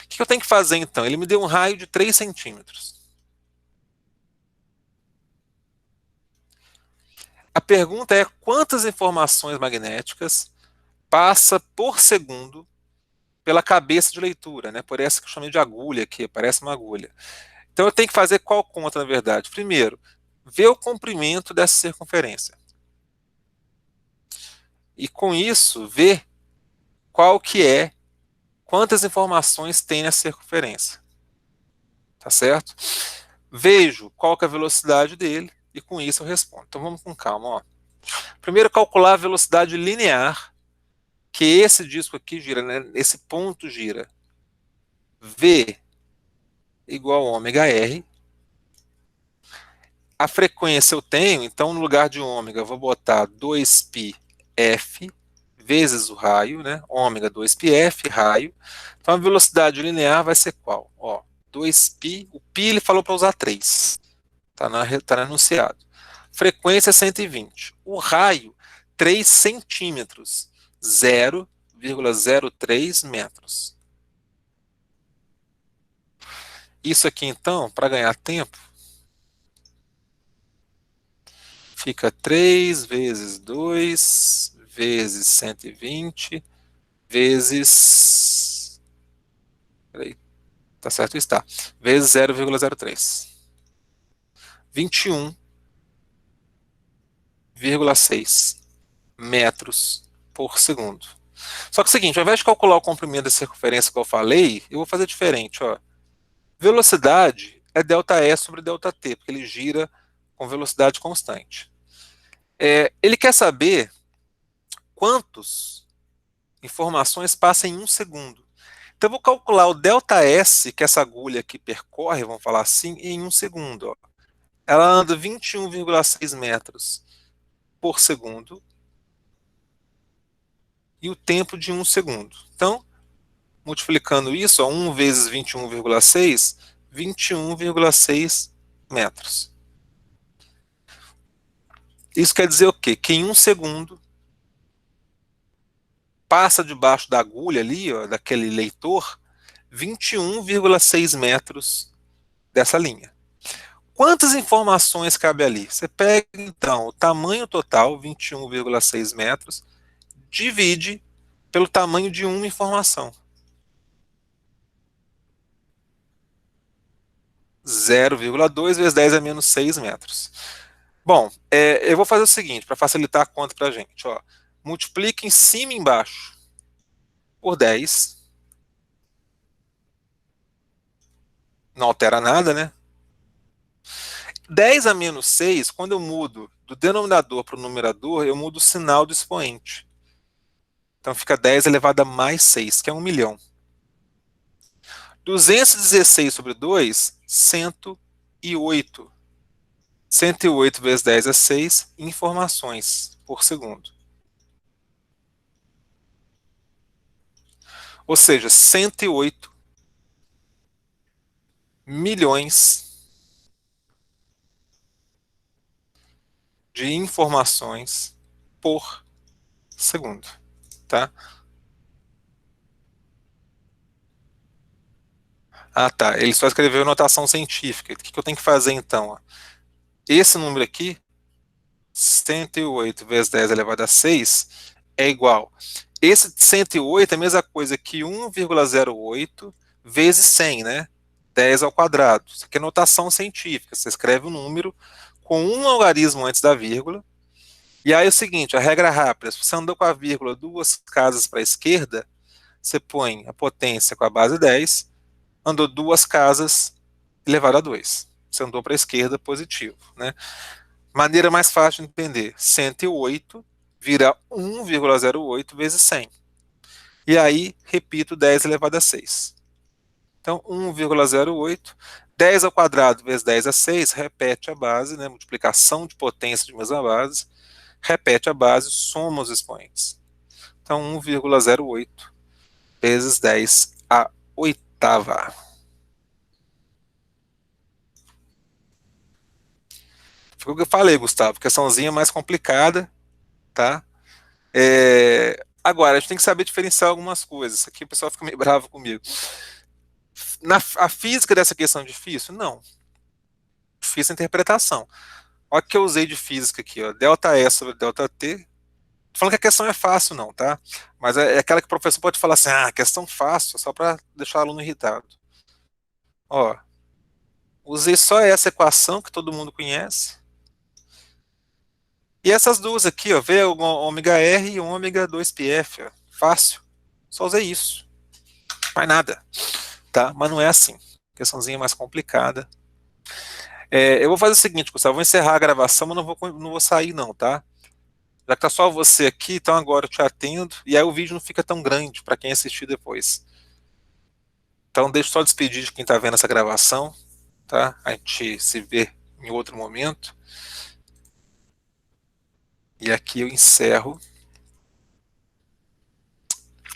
O que eu tenho que fazer então? Ele me deu um raio de 3 centímetros. A pergunta é quantas informações magnéticas passa por segundo pela cabeça de leitura, né? Por essa que eu chamei de agulha aqui, parece uma agulha. Então eu tenho que fazer qual conta, na verdade? Primeiro, ver o comprimento dessa circunferência. E com isso, ver qual que é, quantas informações tem nessa circunferência. Tá certo? Vejo qual que é a velocidade dele e com isso eu respondo. Então vamos com calma, ó. Primeiro calcular a velocidade linear que esse disco aqui gira, né? Esse ponto gira. V igual a ômega R. A frequência eu tenho, então no lugar de ômega eu vou botar 2πf vezes o raio, né? Ômega 2πf, raio. Então a velocidade linear vai ser qual? Ó, 2π, o π ele falou para usar 3. Tá no enunciado. Frequência 120. O raio, 3 centímetros. 0,03 metros. Isso aqui, então, para ganhar tempo, fica 3 vezes 2 vezes 120 vezes... Peraí, tá certo? Está. Vezes 0,03. 21,6 metros por segundo. Só que é o seguinte, ao invés de calcular o comprimento da circunferência que eu falei, eu vou fazer diferente, ó. Velocidade é ΔE sobre ΔT, porque ele gira com velocidade constante. Ele quer saber quantas informações passam em um segundo. Então eu vou calcular o ΔS que essa agulha aqui percorre, vamos falar assim, em um segundo. Ó. Ela anda 21,6 metros por segundo e o tempo de um segundo. Então, multiplicando isso, ó, 1 vezes 21,6, 21,6 metros. Isso quer dizer o quê? Que em um segundo passa debaixo da agulha ali, ó, daquele leitor, 21,6 metros dessa linha. Quantas informações cabe ali? Você pega, então, o tamanho total, 21,6 metros, divide pelo tamanho de uma informação. 0,2 vezes 10 a menos 6 metros. Bom, eu vou fazer o seguinte, para facilitar a conta para a gente. Ó, multiplica em cima e embaixo por 10. Não altera nada, né? 10 a menos 6, quando eu mudo do denominador para o numerador, eu mudo o sinal do expoente. Então fica 10 elevado a mais 6, que é 1 milhão. 216 sobre 2, 108. 108 vezes 10 é 6 informações por segundo. Ou seja, 108 milhões de informações por segundo. Tá? Ah, tá. Ele só escreveu notação científica. O que eu tenho que fazer então? Ó? Esse número aqui, 108 vezes 10 elevado a 6, é igual. Esse 108 é a mesma coisa que 1,08 vezes 100, né? 10 ao quadrado. Isso aqui é notação científica. Você escreve o número com um algarismo antes da vírgula. E aí é o seguinte, a regra rápida, se você andou com a vírgula 2 casas para a esquerda, você põe a potência com a base 10, andou 2 casas elevado a 2. Você andou para a esquerda, positivo, né? Maneira mais fácil de entender, 108 vira 1,08 vezes 100. E aí, repito, 10 elevado a 6. Então, 1,08, 10 ao quadrado vezes 10 a 6, repete a base, né? Multiplicação de potência de mesma base, repete a base, soma os expoentes. Então, 1,08 vezes 10 a oitava. Foi o que eu falei, Gustavo, questãozinha mais complicada, tá? Agora, a gente tem que saber diferenciar algumas coisas. Aqui o pessoal fica meio bravo comigo. A física dessa questão é difícil? Não. Difícil a interpretação. Olha o que eu usei de física aqui, ó. ΔE sobre ΔT, falando que a questão é fácil não, tá? Mas é aquela que o professor pode falar assim, ah, questão fácil, só para deixar o aluno irritado. Ó, usei só essa equação que todo mundo conhece. E essas duas aqui, ó, V ômega R e ômega 2πf, ó, fácil. Só usei isso. Mais nada, tá? Mas não é assim. Questãozinha mais complicada. Eu vou fazer o seguinte, Gustavo, vou encerrar a gravação, mas não vou sair não, tá? Já que tá só você aqui, então agora eu te atendo, e aí o vídeo não fica tão grande para quem assistir depois. Então deixa eu só despedir de quem está vendo essa gravação, tá? A gente se vê em outro momento. E aqui eu encerro